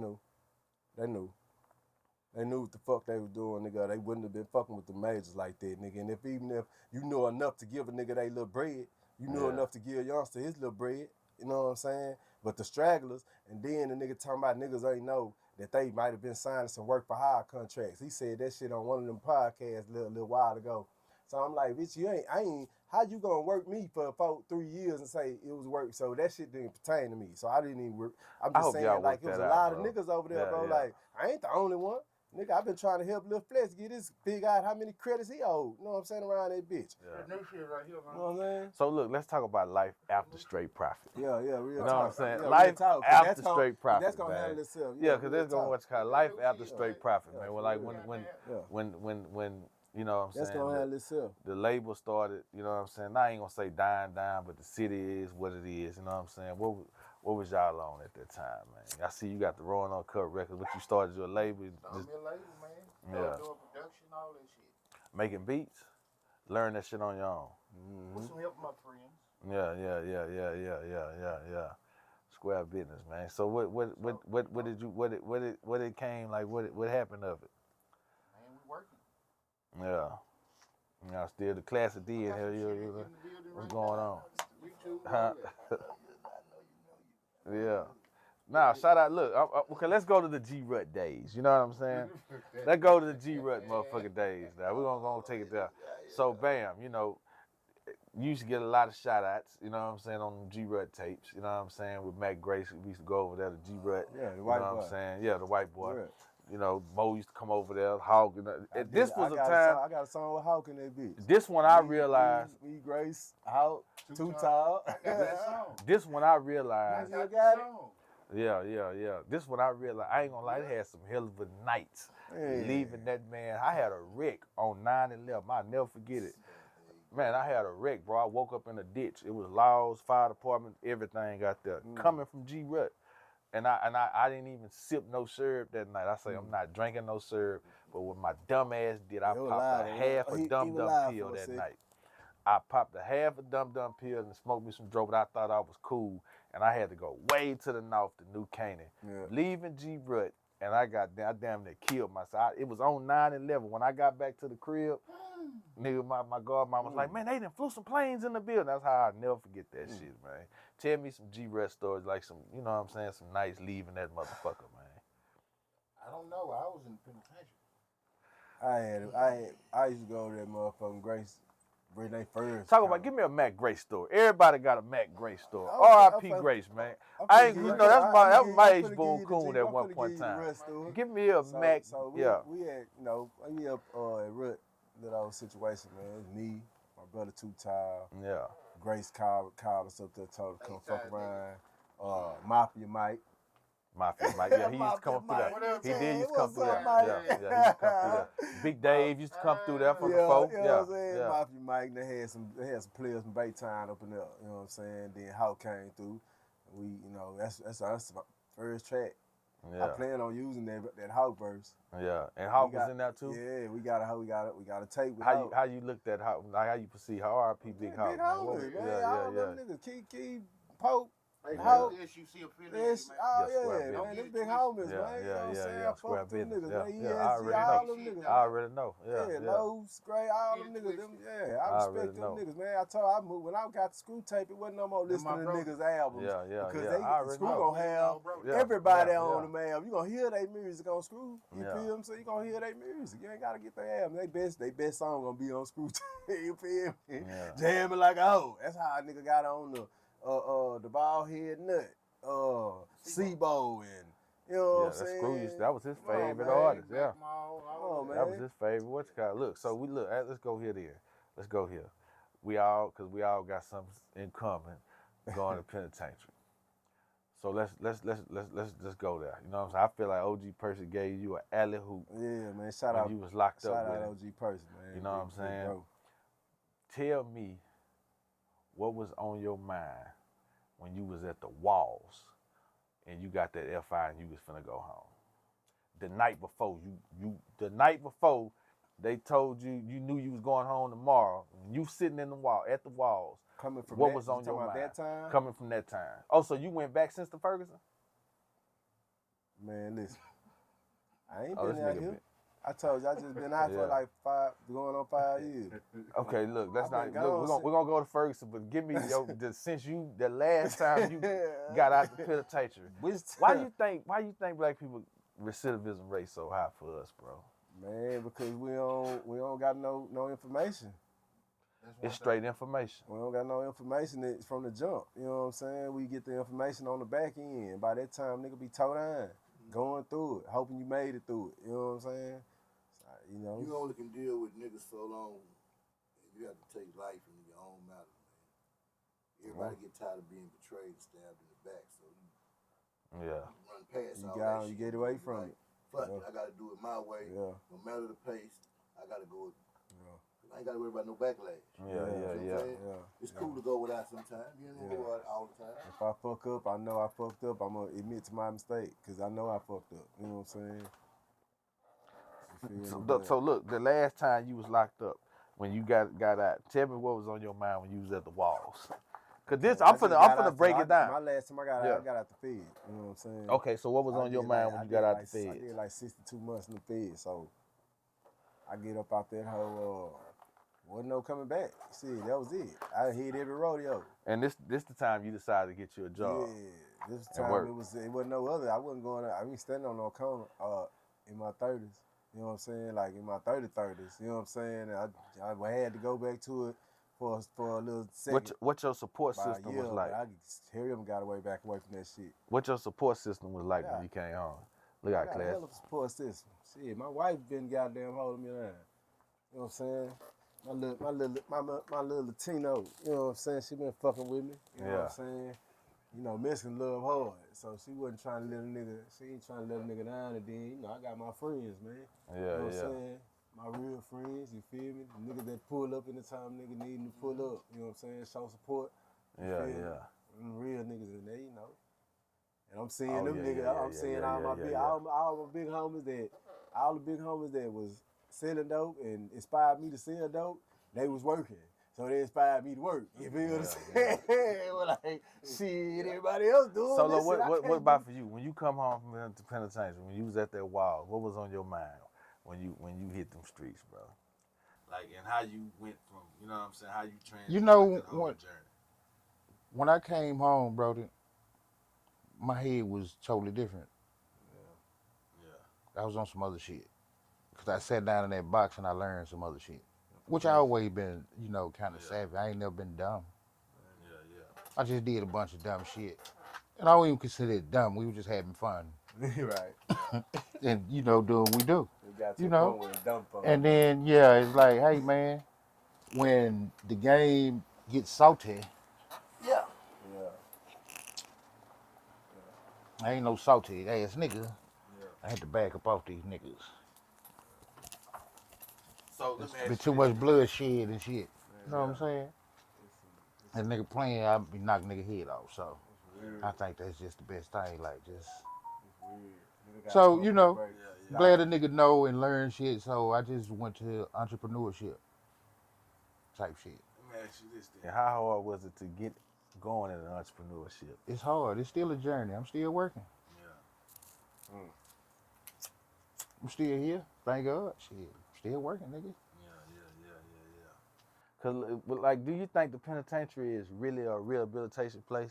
knew what the fuck they was doing, nigga. They wouldn't have been fucking with the majors like that, nigga. And even if you know enough to give a nigga they little bread, you know enough to give a youngster his little bread. You know what I'm saying? But the stragglers, and then the nigga talking about niggas ain't know that they might have been signing some work for hire contracts. He said that shit on one of them podcasts a little while ago. So I'm like, bitch, how you gonna work me for 3 years and say it was work? So that shit didn't pertain to me. So I didn't even work. I'm just saying, like, it was a lot of niggas over there, bro. Yeah. Like, I ain't the only one. Nigga, I've been trying to help Lil Flex get his figure out how many credits he owed. You know what I'm saying? Around that bitch. Yeah. That new shit right here, man. You know what I'm saying? So look, let's talk about life after straight profit. Yeah, real talk. You know what I'm saying? Yeah, life after straight profit. That's gonna handle itself. Yeah, because there's gonna what's called life after straight profit, man. Well, like when you know what I'm saying? That's gonna handle itself. The label started, you know what I'm saying? I ain't gonna say dying down, but the city is what it is, you know what I'm saying? What was y'all on at that time, man? I see you got the Rolling On Cut records, but you started your label. Started your label, man. Yeah. Doing production, all that shit. Making beats, learn that shit on your own. Mm-hmm. With some help from my friends. Yeah. Square business, man. So what did you what it came like? What happened of it? Man, we working. Yeah. Now still the class of D in here. What's going on? Huh? Yeah. Now, shout out. Look, okay, let's go to the G-Rut days. You know what I'm saying? Let's go to the G-Rut motherfucking days. Now, we're going to take it there. So, bam, you know, you used to get a lot of shout-outs, you know what I'm saying, on them G-Rut tapes. You know what I'm saying? With Mac Grace, we used to go over there to G-Rut. Yeah, the white boy. You know what I'm saying? Yeah, the white boy. Yeah. You know, Mo used to come over there, Hawk. This was a time. I got a song with Hawk in that bitch. This one I realized. Me, Grace, Hawk, Too Tall. This one I realized. Yeah. This one I realized. I ain't gonna lie, it had some hell of a nights. Leaving that man. I had a wreck on 9/11. I'll never forget it. Man, I had a wreck, bro. I woke up in a ditch. It was Laws, fire department, everything got there. Coming from G-Rut. And I didn't even sip no syrup that night. I say I'm not drinking no syrup, but what my dumb ass did, I popped a half a dum pill that night. I popped a half a dum pill and smoked me some dope, but I thought I was cool. And I had to go way to the north to New Canaan, leaving G-Rut, and I damn near killed myself. It was on 9/11 when I got back to the crib. Nigga, my godmom was like, man, they done flew some planes in the building. That's how I never forget that shit, man. Tell me some G-Rut stories, like some, you know what I'm saying, some nights leaving that motherfucker, man. I don't know. I was in the penitentiary. I used to go to that motherfucking Grace. When they first give me a Mac Grace story. Everybody got a Mac Grace story. R.I.P. Grace, man. That was my age boom coon at one point in time. Give me a Mac. We had, we up at Rut, little situation, man. It was me, my brother Too Tall. Yeah. Grace called us up there, told her to come fuck around. Mafia Mike. Yeah, he used to come through there. He did used to come through there. Yeah, he used to come through there. Big Dave used to come through there from the folk. You know what I'm saying? Mafia Mike, they had some players from Baytown up in there. You know what I'm saying? Then Hawk came through. We, that's my first track. Yeah. I plan on using that Hawk verse. Yeah, and Hawk was in there too. Yeah, we got a tape with Hawk. How you looked at Hawk? Like how you perceive R.I.P. Big Hawk? Big Hawk, man. All them niggas, Key, Pope. How SUC affiliate, man, them big homies, man. You know what I'm saying? Fuck them niggas, man. All them niggas. I already know. Lowe's, Gray, all them niggas. I respect them niggas, man. I moved when I got the Screw tape. It wasn't no more listening to niggas' albums. Because Screw gonna have everybody on them album. You gonna hear their music on Screw. You feel me? So you gonna hear their music. You ain't gotta get their album. They best song gonna be on Screw tape. You feel me? Jamming like a hoe. That's how a nigga got on the bald head nut, Sebo, and you know what I'm saying? That was his favorite artist, man. That was his favorite. What's it called? Look, so let's go here then. Let's go here. Cause we all got something in common, going to penitentiary. So let's go there. You know what I'm saying? I feel like OG Percy gave you an alley hoop. Yeah, man. Shout when out. you was locked up Shout with out him. OG Percy, man. You know what I'm saying? Bro. Tell me what was on your mind when you was at the walls and you got that FI and you was finna go home. The night before, the night before they told you knew you was going home tomorrow. You sitting in the wall at the walls. Coming from what that, was on your mind? That time? Coming from that time. Oh, so you went back since the Ferguson? Man, listen. I ain't been out here. I told you I just been out for like going on 5 years. Okay, look, that's not. Look, we're gonna go to Ferguson, but give me since the last time you got out the penitentiary. Why you think black people recidivism rate so high for us, bro? Man, because we don't got no information. It's straight information. We don't got no information from the jump. You know what I'm saying? We get the information on the back end. By that time, nigga be toe down, going through it, hoping you made it through it. You know what I'm saying? You know. You only can deal with niggas so long, and you have to take life into your own matter, man. Everybody get tired of being betrayed, stabbed in the back, so you run past all that shit. You get away from it. Fuck it, I gotta do it my way. No matter the pace, I gotta go. I ain't gotta worry about no backlash. It's cool to go without sometimes. You ain't gonna go out all the time. If I fuck up, I know I fucked up. I'm gonna admit to my mistake, cause I know I fucked up. You know what I'm saying? So look, the last time you was locked up, when you got out, tell me what was on your mind when you was at the walls. Cause this, I'm finna break it down. My last time I got out the Fed. You know what I'm saying? Okay, so what was on your mind when you got out the Fed? I did like 62 months in the Fed, so I get up out that whole, wasn't no coming back. See, that was it. I hit every rodeo. And this the time you decided to get you a job. Yeah, this time it wasn't no other. I wasn't going. I mean, standing on no corner in my 30s. You know what I'm saying? Like in my 30s. You know what I'm saying? I had to go back to it for a little second. What your support system was like? I hurry up and got away from that shit. What your support system was like when you came home? Look out, class. I got a hell of a support system. Shit, my wife been goddamn holding me down. You know what I'm saying? My little Latino. You know what I'm saying? She been fucking with me. You know what I'm saying? You know, Mexican love hard, so she wasn't trying to let a nigga. She ain't trying to let a nigga down. And then, you know, I got my friends, man. You know what I'm saying? My real friends, you feel me? The niggas that pull up anytime nigga needing to pull up. You know what I'm saying? Show support. Real niggas in there, you know. And I'm seeing them niggas. I'm seeing all my big homies that was selling dope and inspired me to sell dope. They was working. So they inspired me to work. You feel what I'm saying? Well, like, shit, everybody else doing so this. So what about for you? When you come home from the penitentiary, when you was at that wall, what was on your mind when you hit them streets, bro? Like, and how you went from, you know what I'm saying, how you transitioned the whole journey. When I came home, bro, my head was totally different. I was on some other shit. Because I sat down in that box and I learned some other shit. Which I always been, you know, kind of savvy. I ain't never been dumb. I just did a bunch of dumb shit. And I don't even consider it dumb. We were just having fun. Right. And, you know, doing what we do. You know? And then, it's like, hey, man, when the game gets salty. I ain't no salty ass nigga. I had to back up off these niggas. So there's too much blood shed and shit. You know what I'm saying? That nigga playing, I be knocking nigga head off. So I think that's just the best thing. Like just. So you know, glad a nigga know and learn shit. So I just went to entrepreneurship type shit. Let me ask you this then: how hard was it to get going in entrepreneurship? It's hard. It's still a journey. I'm still working. I'm still here. Thank God. Shit. Still working, nigga. Cause like, do you think the penitentiary is really a rehabilitation place?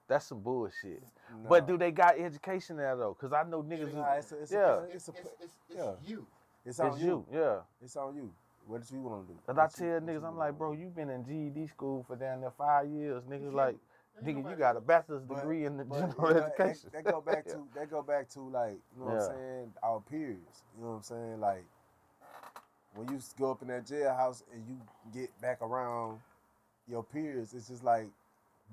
That's some bullshit. No. But do they got education there though? Cause I know niggas. It's you. It's on you. Yeah. It's on you. What do you want to do? Cause I tell niggas, I'm like, bro, you been in GED school for down there 5 years, niggas. Like, nigga, you got a bachelor's degree in the general education. That go back to like, you know what I'm saying, our periods. You know what I'm saying? Like, when you go up in that jailhouse and you get back around your peers, it's just like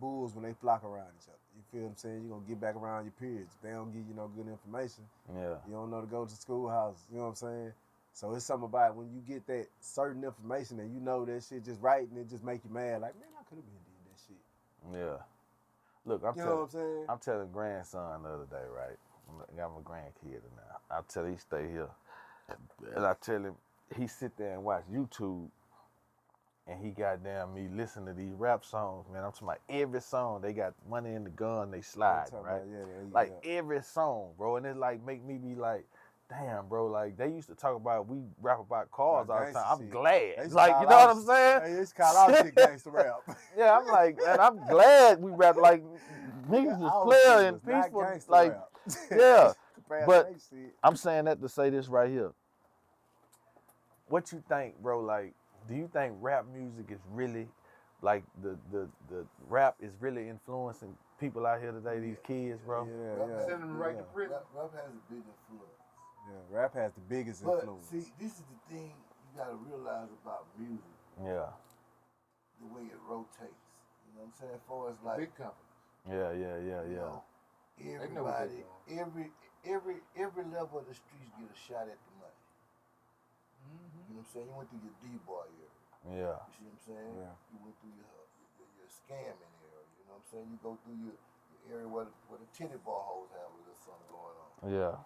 bulls when they flock around each other. You feel what I'm saying? You're going to get back around your peers. If they don't give you no good information, you don't know to go to schoolhouse. You know what I'm saying? So it's something about when you get that certain information and you know that shit just right and it just make you mad. Like, man, I could have been did that shit. Yeah. Look, I'm telling grandson the other day, right? I got my grandkid now. I tell him he stay here. And I tell him he sit there and watch YouTube and he goddamn me listen to these rap songs, man. I'm talking about every song. They got money in the gun, they slide, right? Like every song, bro. And it like make me be like, damn, bro, like they used to talk about, we rap about cars all the time. I'm glad. Like, you know what I'm saying? Hey, it's called all shit gangster rap. Yeah, I'm like, man, I'm glad we rap like niggas was player and peaceful. Like, yeah. But I'm saying that to say this right here. What you think, bro? Like, do you think rap music is really, like, the rap is really influencing people out here today, these kids, bro? Send them right to prison. Rap has a big influence. Yeah, rap has the biggest influence. But see, this is the thing you gotta realize about music. Yeah. The way it rotates. You know what I'm saying? As far as like big companies. Yeah. You know, everybody, every level of the streets get a shot at the money. You know what I'm saying? You went through your D-boy era. Yeah. You see what I'm saying? Yeah. You went through your scamming era. You know what I'm saying? You go through your area where the titty bar hoes have a little something going on. Yeah.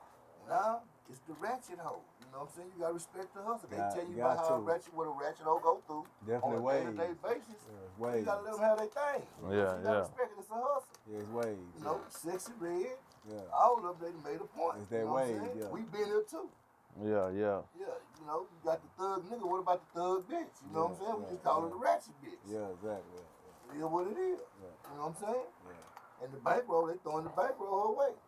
Now it's the ratchet hoe. You know what I'm saying? You gotta respect the hustle. They tell you about how what a ratchet hoe go through on a day-to-day basis. Yeah, you gotta let them have their thing. You gotta respect it. It's a hustle. Yeah, it's waves. You know, Sexy Red. Yeah. All of them, they made a point. It's that wave. Yeah. We been here too. Yeah. Yeah, you know, you got the thug nigga. What about the thug bitch? You know what I'm saying? We just call it a ratchet bitch. Yeah, exactly. It is what it is. Yeah. You know what I'm saying? Yeah. And the bankroll, they throwing the bankroll away.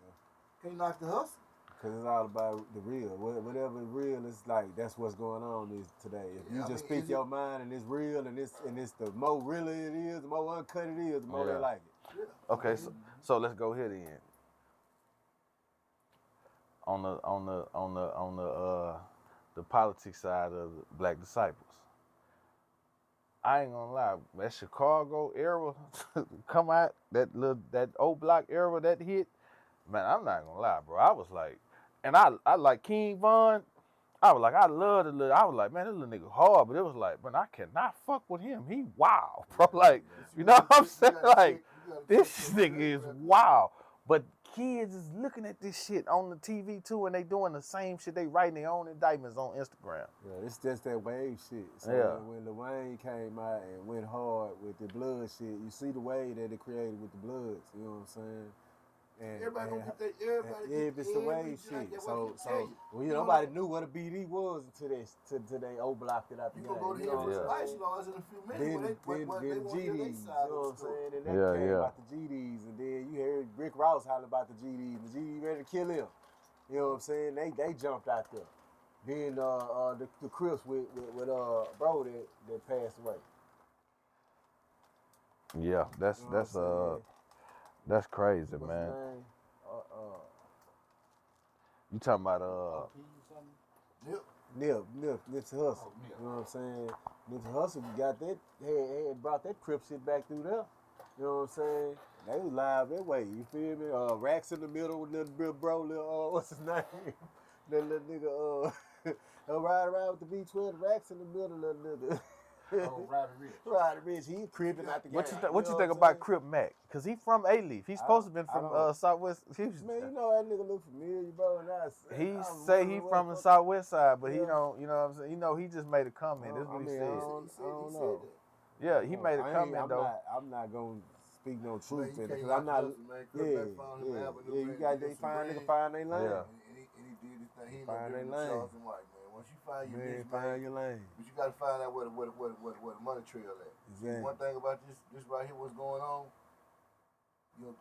Yeah. Can't knock the hustle. Because it's all about the real. Whatever is real, it's like that's what's going on today. If you just speak your mind and it's real and it's the more real it is, the more uncut it is, the more they like it. Yeah. Okay, so let's go here then. On the politics side of the Black Disciples. I ain't gonna lie, that Chicago era come out, that old block era that hit, man, I'm not gonna lie, bro. I was like, and I like King Von. I was like, I love the little. I was like, man, this little nigga hard, but it was like, man, I cannot fuck with him. He wild, bro. Like, you know what I'm saying? Like, this nigga is wild. But kids is looking at this shit on the TV too, and they doing the same shit. They writing their own indictments on Instagram. Yeah, it's just that wave shit. So when Lil Wayne came out and went hard with the blood shit, you see the wave that it created with the bloods. You know what I'm saying? And everybody it's the wave shit. So well, nobody knew what a BD was until they old blocked it out the game. You go to hear for Spice Laws in a few minutes. Then GDs, you know what I'm saying? And that came about the GDs, and then you heard Rick Ross holler about the GDs. The GD ready to kill him. You know what I'm saying? They jumped out there. Then the Crips with bro that passed away. Yeah, that's crazy, man. You talking about Nipsey Hussle. You know what I'm saying? Nipsey Hussle got that had brought that Crip shit back through there. You know what I'm saying? They was live that way. You feel me? Racks in the middle with little bro, what's his name? That little nigga ride around with the V12 racks in the middle, little nigga. Ryder Rich, he cripping out the game. What you think about Crip Macc? Cause he from A-Leaf. He's supposed to be from Southwest Houston. Man, you know that nigga look familiar, bro. He say he from the Southwest side, but he don't. You know what I'm saying? You know, he just made a comment. That's what he said. I don't know. Yeah, he made a comment though. I'm not gonna speak no truth in it because I'm not. Yeah. You got they find their lane. And he did his thing. He ain't gonna do Charles and White, man. Once you find your niche, find your lane. But you gotta find out where the money trail at. Exactly. One thing about this right here, what's going on, you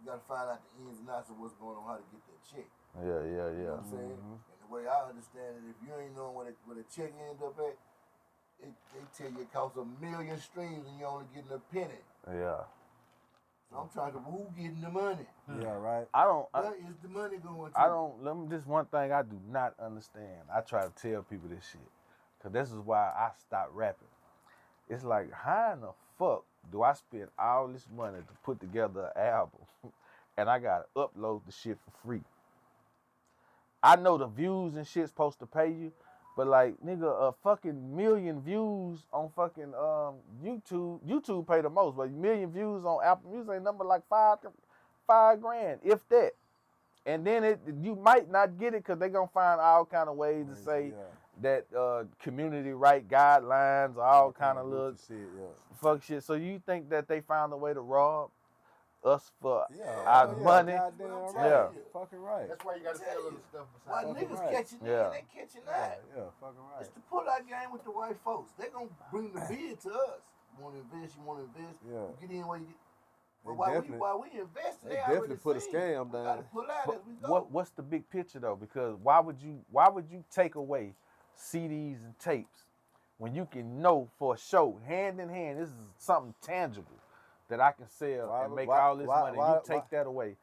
gotta find out the ins and outs of what's going on, how to get that check. Yeah. You know what I'm saying? And the way I understand it, if you ain't knowing where the check end up at, they tell you it costs 1 million streams and you only getting a penny. Yeah. So I'm trying to, who getting the money? Yeah, right. Where is the money going to? This one thing I do not understand. I try to tell people this shit. Because this is why I stopped rapping. it's like, how in the fuck do I spend all this money to put together an album and I gotta upload the shit for free? I know the views and shit's supposed to pay you, but like, nigga, a fucking million views on fucking YouTube pay the most, but a million views on Apple Music ain't number like $5,000, if that. And then you might not get it because they gonna find all kind of ways to say that community right guidelines, all kind of little fuck shit. So you think that they found a way to rob us for our money? Right. Fucking right. That's why you gotta sell other stuff Why besides. niggas catching in, they catching that. Yeah, fucking right. It's the pull-out game with the white folks. They gonna bring the bid to us. You want to invest? You get in where you get. But while we invest, they definitely put a scam down. Pull out as we go. What's the big picture though? Because why would you take away CDs and tapes when you can know for a show, hand in hand, this is something tangible that I can sell and make all this money. You take that away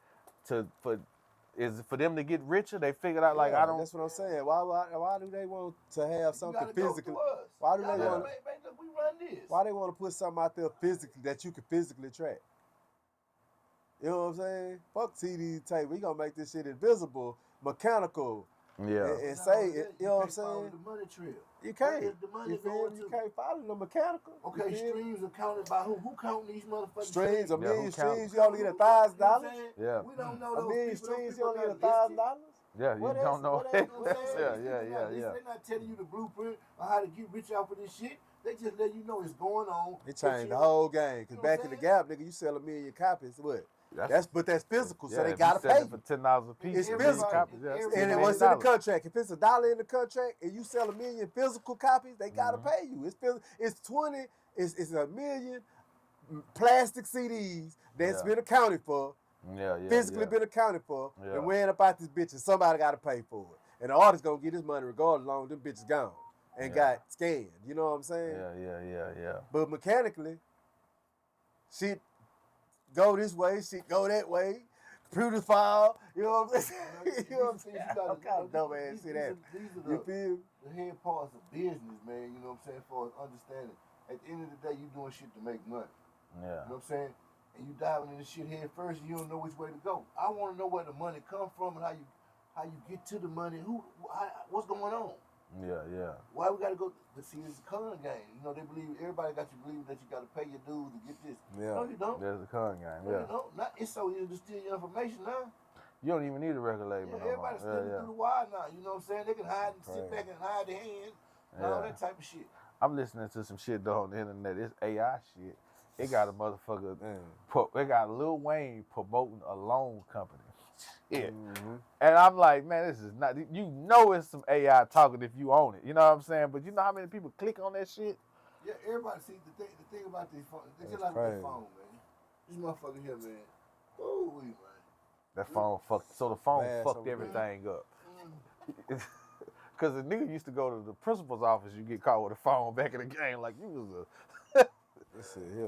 is it for them to get richer? They figured out like I don't. That's what I'm saying. Why do they want to have something physical? Why do they want? We run this. Why they want to put something out there physically that you can physically track? You know what I'm saying? Fuck CD tape. We gonna make this shit invisible, mechanical. Yeah. And say it. You know what I'm saying? The money trail. You can't. The money You can't follow the mechanical. Okay, streams are counted by who? Who counting these motherfuckers? Streams, a million streams, you only get $1,000. Yeah. We don't know those a million people, streams, you only get $1,000. Yeah, you don't know. Yeah. They're not telling you the blueprint or how to get rich off of this shit. They just let you know it's going on. It changed the whole game. Cause back in the Gap, nigga, you sell 1 million copies. What? That's physical, so they gotta pay you. For $10 a piece. It's physical, copies, and it was in the contract. If it's $1 in the contract and you sell 1 million physical copies, they gotta pay you. It's 20. It's 1 million plastic CDs that's been accounted for. Physically been accounted for, and wearing up out this bitch, and somebody gotta pay for it. And the artist gonna get his money regardless, long as them bitches gone and got scanned. You know what I'm saying? Yeah. But mechanically, shit go this way, shit go that way. Computer file, you know what I'm saying? You know what I'm saying? I'm kind of dumb ass shit that. You feel? The head parts of business, man. You know what I'm saying? For understanding. At the end of the day, you doing shit to make money. Yeah. You know what I'm saying? And you diving in this shit head first, and you don't know which way to go. I want to know where the money come from and how you get to the money. What's going on? Yeah. Why we gotta go? See, it's a con game. You know, everybody got you believe that you gotta pay your dues to get this. Yeah. No, you don't. There's a con game. No, you don't. It's so easy to steal your information now. You don't even need a record label. Everybody's stealing through the wire now. You know what I'm saying? They can hide and sit back and hide their hands and all that type of shit. I'm listening to some shit though on the internet. It's AI shit. It got a motherfucker. It got Lil Wayne promoting a loan company. Yeah. And I'm like, man, this is not. You know, it's some AI talking if you own it. You know what I'm saying? But you know how many people click on that shit? Yeah, everybody see the thing about these phones. They just like that phone, man. This motherfucker here, man. Oh, man. That phone fucked. So the phone fucked everything up. Because the nigga used to go to the principal's office, you get caught with a phone back in the game like you was a.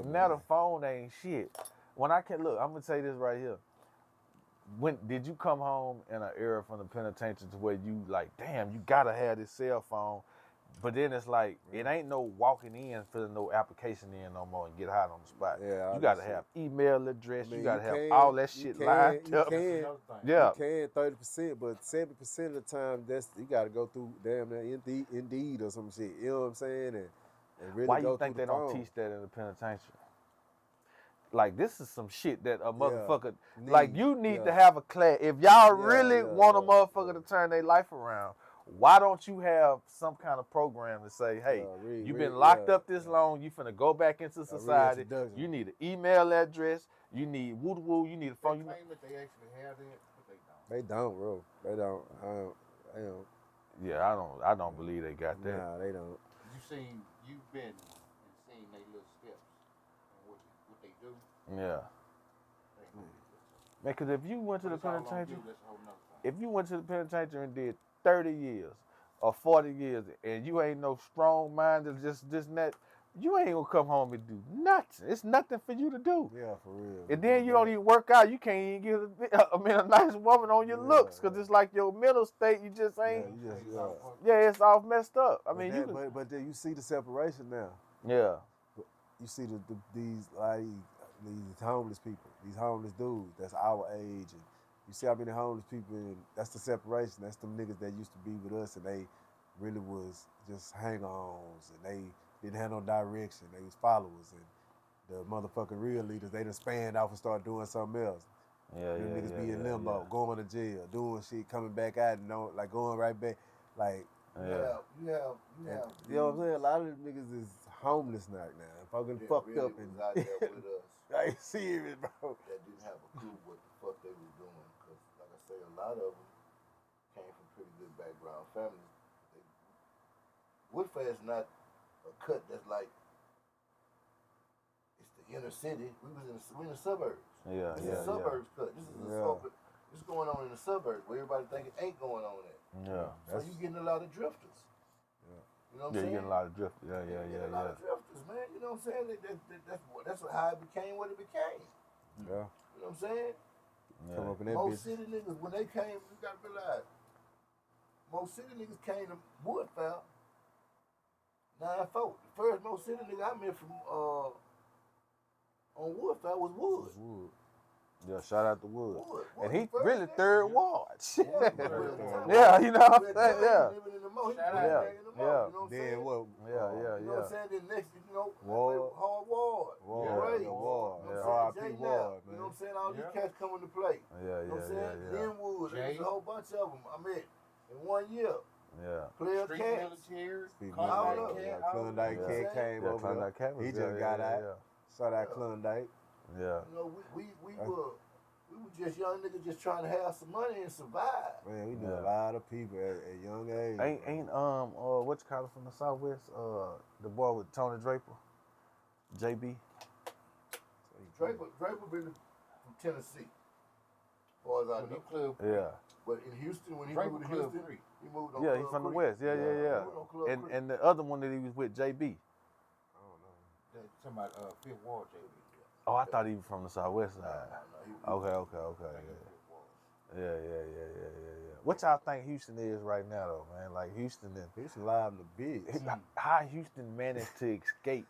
Now the phone ain't shit. When I can look, I'm gonna say this right here. When did you come home in an era from the penitentiary to where you like, damn, you gotta have this cell phone, but then it's like it ain't no walking in, filling no application in no more and get hot on the spot. Yeah, you gotta have email address. You gotta have all that shit lined up. You can 30%, but 70% of the time you gotta go through damn near Indeed or some shit. You know what I'm saying? And really why go you think through they don't teach that in the penitentiary? Like, this is some shit that a motherfucker, like, you need to have a class. If y'all really want a motherfucker to turn their life around, why don't you have some kind of program to say, hey, you've been locked up this long, you finna go back into society, you need an email address, you need woo-woo, you need a phone. They claim that they actually have that, but they don't. They don't, bro. They don't. They don't. Yeah, I don't believe they got that. Nah, they don't. You've been and seen their little steps and what they do. Yeah. Man, because if you went to the penitentiary, and did 30 years or 40 years and you ain't no strong minded, just this and that, you ain't gonna come home and do nothing. It's nothing for you to do. Yeah, for real. And then you don't even work out. You can't even get a nice woman on your looks because it's like your mental state. You just ain't. Yeah, it's all messed up. I mean, but then you see the separation now. Yeah. you see these homeless people, these homeless dudes that's our age, and you see how many homeless people, and that's the separation. That's them niggas that used to be with us, and they really was just hang-ons, and they didn't have no direction. They was followers, and the motherfucking real leaders, they done spanned off and start doing something else. Them niggas be in limbo, going to jail, doing shit, coming back out, and like going right back, like. You know what I'm saying? A lot of them niggas is homeless now, fucking fucked really up and out there with us. I ain't serious, bro. That didn't have a clue what the fuck they was doing, because like I say, a lot of them came from pretty good background families. Woodford's not a cut that's like it's the inner city. We in the suburbs. This is a suburbs cut. This is this is going on in the suburbs where everybody think it ain't going on there. Yeah. So you getting a lot of drifters. You know what I'm saying? You getting a lot of drifters. Yeah. A lot of drifters, man. You know what I'm saying? That's how it became what it became. Yeah. You know what I'm saying? Yeah. Come up in that most city niggas, when they came, you gotta realize, most city niggas came to Woodford 9-4. The first most city nigga I met from on Woodford was Wood. Yeah, shout out to Wood. And he first really third ward. Yeah, you know what I'm saying? Yeah. Living in the Mo, he Yeah. in the Mo, you know what I'm Then saying? what? You know what I'm saying? Then next, Ward. Hard Ward. Ward. Ray. Ward. You know what I'm saying? R.I.P. Jay Ward, Knapp. man. You know what I'm saying? All these cats coming to play. You know what I'm saying? Then Wood. There's a whole bunch of them I met in 1 year. Yeah. Player Street cats. military. Klondike Cat came over. Klondike Cat was He just got out. Shout out Klondike. Yeah. You know, we were just young niggas just trying to have some money and survive. Man, we knew a lot of people at young age. Ain't what you call it from the Southwest? The boy with Tony Draper, JB. Draper been from Tennessee, as far as I know. Yeah. But in Houston, when he Draper moved to Club Houston, Creek. he moved on. Yeah, Club he's from the Creek. West. Yeah. He moved on Club Creek. And the other one that he was with, JB. I don't know. Talking about Fifth Ward, JB. Oh, I thought he was from the Southwest side. No, Okay. Yeah. What y'all think Houston is right now, though, man? Like Houston live in the bitch. How Houston managed to escape?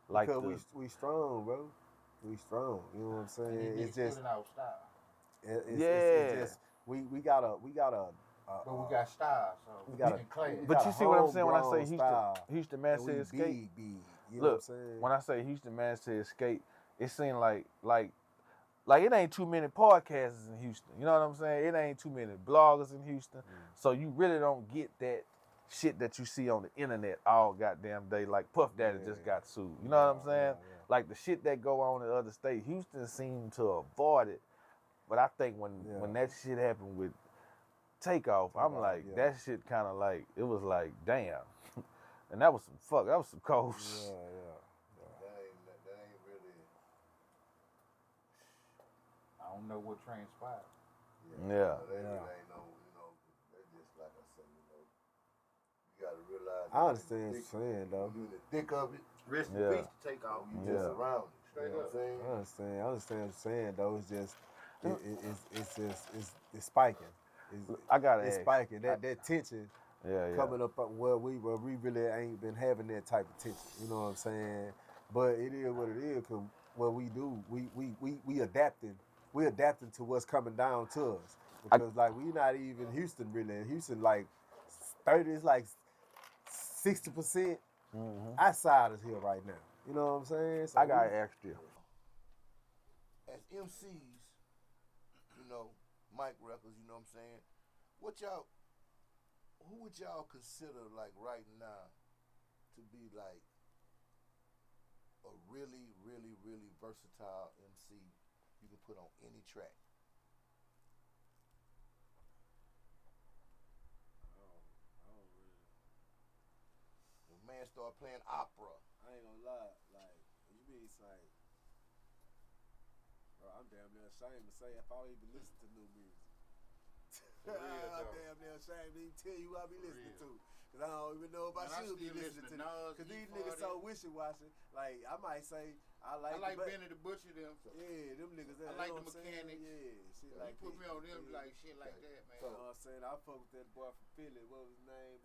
Like because we strong, bro. We strong. You know what I'm saying? It's just our style. It's just we got a. But we got style, so we got But you see what I'm saying when I say Houston? Style, Houston managed to escape. Big. You know Look, what I'm saying? when I say Houston managed to escape, it seemed like it ain't too many podcasters in Houston. You know what I'm saying? It ain't too many bloggers in Houston. So you really don't get that shit that you see on the internet all goddamn day. Like Puff Daddy just got sued. You know what I'm saying? Like the shit that go on in other states, Houston seemed to avoid it. But I think when that shit happened with Takeoff, I'm like, that shit kind of like, it was like, damn. And that was some cold shit. That ain't really. I don't know what transpired. That ain't no, they just like I said, you gotta realize. I understand what you're saying, though. You in the thick of it. Rest in peace to Takeoff. You just around it. Straight You know up. what I'm saying? I understand what you're saying, though. It's just, it's spiking. I gotta it's ask. Spiking. That tension coming up where we really ain't been having that type of tension. You know what I'm saying? But it is what it is. Cause what we do, we adapting. We adapting to what's coming down to us. Because like we not even Houston really. Houston like 30 is like 60% outsiders here right now. You know what I'm saying? So I gotta ask you. As MCs, Mike Records, you know what I'm saying? Who would y'all consider like right now to be like a really, really, really versatile MC you can put on any track? When man start playing opera. I ain't gonna lie, like you mean like, bro, I'm damn near ashamed to say if I even listen to new music. I'm damn near ashamed to even tell you who I be listening to. Cause I don't even know if I should be listening to them. Cause these niggas so wishy-washy. Like, I might say, I like Benny the Butcher, them. Yeah, them niggas. I like the Mechanics. Yeah, shit like you put me on them like shit like that, man. You know what I'm saying? I fuck with that boy from Philly. What was his name?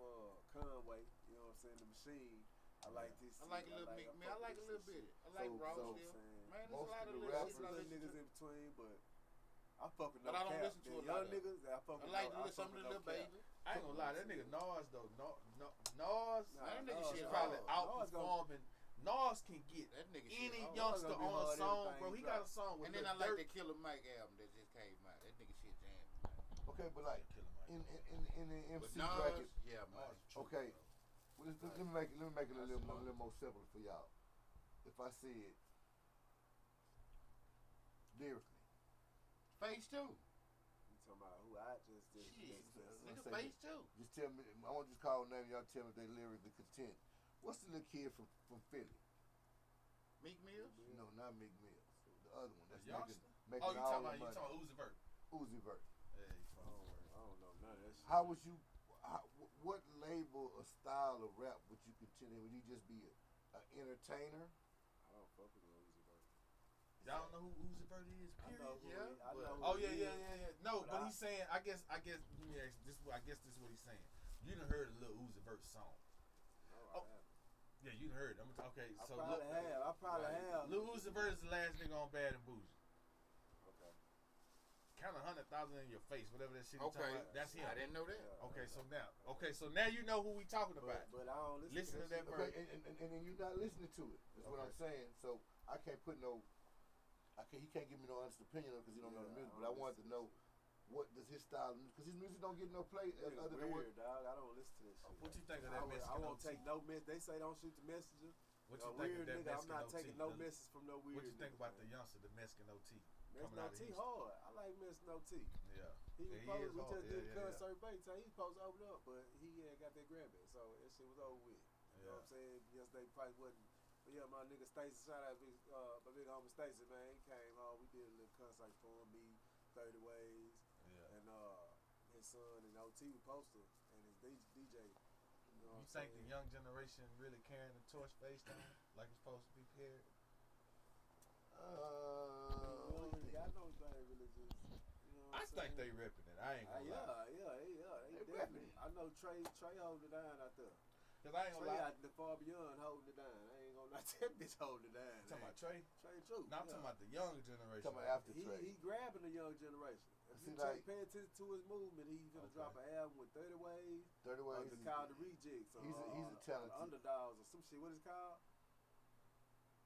Conway. You know what I'm saying? The Machine. I I like this. I like a little Meek Mill. I like a little bit. I like Ross still. Man, there's a lot of little shit I niggas listen to. in between, but I fuck with no But I don't cap. listen to a young lot of niggas. I fuck I with like no, some of the little baby. I ain't gonna lie, that nigga Nas though, Nas, that nigga shit probably hard. outperforming. Nas can get That nigga any shit youngster on a song, bro. He got a song with and then I like the Killer Mike album that just came out. That nigga shit jam. Okay, but like in the MC Nas, bracket, yeah, man. okay. Well, let me make it a little more simple for y'all. If I said lyrically, Face 2. You talking about who I just did? Nigga Face 2. Just tell me. I want to just call a name. Y'all tell me if they lyrically content. What's the little kid from Philly? Meek Mills? No, not Meek Mills. The other one. That's making oh, you all talking the money. about Uzi Vert? Uzi Vert. Yeah, you talking about Uzi Vert. I don't know none of that shit. How would you? What label or style of rap would you continue? Would you just be an entertainer? I don't fuck with Uzi Vert. Y'all don't know who Uzi Vert is? Period. I know Oh who yeah, he is. yeah. No, but I- he's saying. I guess. Let me ask this. I guess this is what he's saying. You done heard a little Uzi Vert song? No, I haven't. Yeah, you done heard it. Okay, I so probably have. I probably have. Lil Uzi Vert is the last nigga on Bad and Bougie. Okay. Count 100,000 in your face, whatever that shit. Okay, Talking about, that's him. I didn't know that. So now you know who we talking about. But I don't listen to that shit. verse. Okay, and then you're not listening to it. That's what I'm saying. So I can't put no. He can't give me no honest opinion because he don't know the music. But I wanted to know what does his style, because his music don't get no play other than what. Dog. I don't listen to this shit. What you think of that message? I won't take no message. They say don't shoot the messenger. What you think weird of that nigga, I'm not Mexican taking no message from no weird. What you think nigga, about man. the youngster, the Mexican OT? Mexican OT hard. I like Mexican OT. Yeah. He was supposed, we just did a yeah. concert bait, so he was supposed to open up, but he got that grandbaby, so that shit was over with. You know what I'm saying? Yesterday probably wasn't. But yeah, my nigga Stacy, shout out my big homie Stacy, man. He came home, we did a little concert for him, me, 30 Ways, and his son and OT was poster, and his DJ. You think the young generation really carrying the torch face down like it's supposed to be carried? I know they really just. I think they ripping it. I ain't gonna lie. Yeah. They definitely. I know Trey holding it down out there. Cause I ain't gonna lie. Trey out the far beyond holding it down. I ain't gonna lie. That bitch holding it down. You talking about Trey? Trey True. No, I'm talking about the younger generation. Talking about after Trey. He grabbing the young generation. If you pay attention to his movement, he's gonna drop an album with 30 Ways. 30 Ways. It's called The Rejects. He's a talented. Underdogs or some shit. What is it called?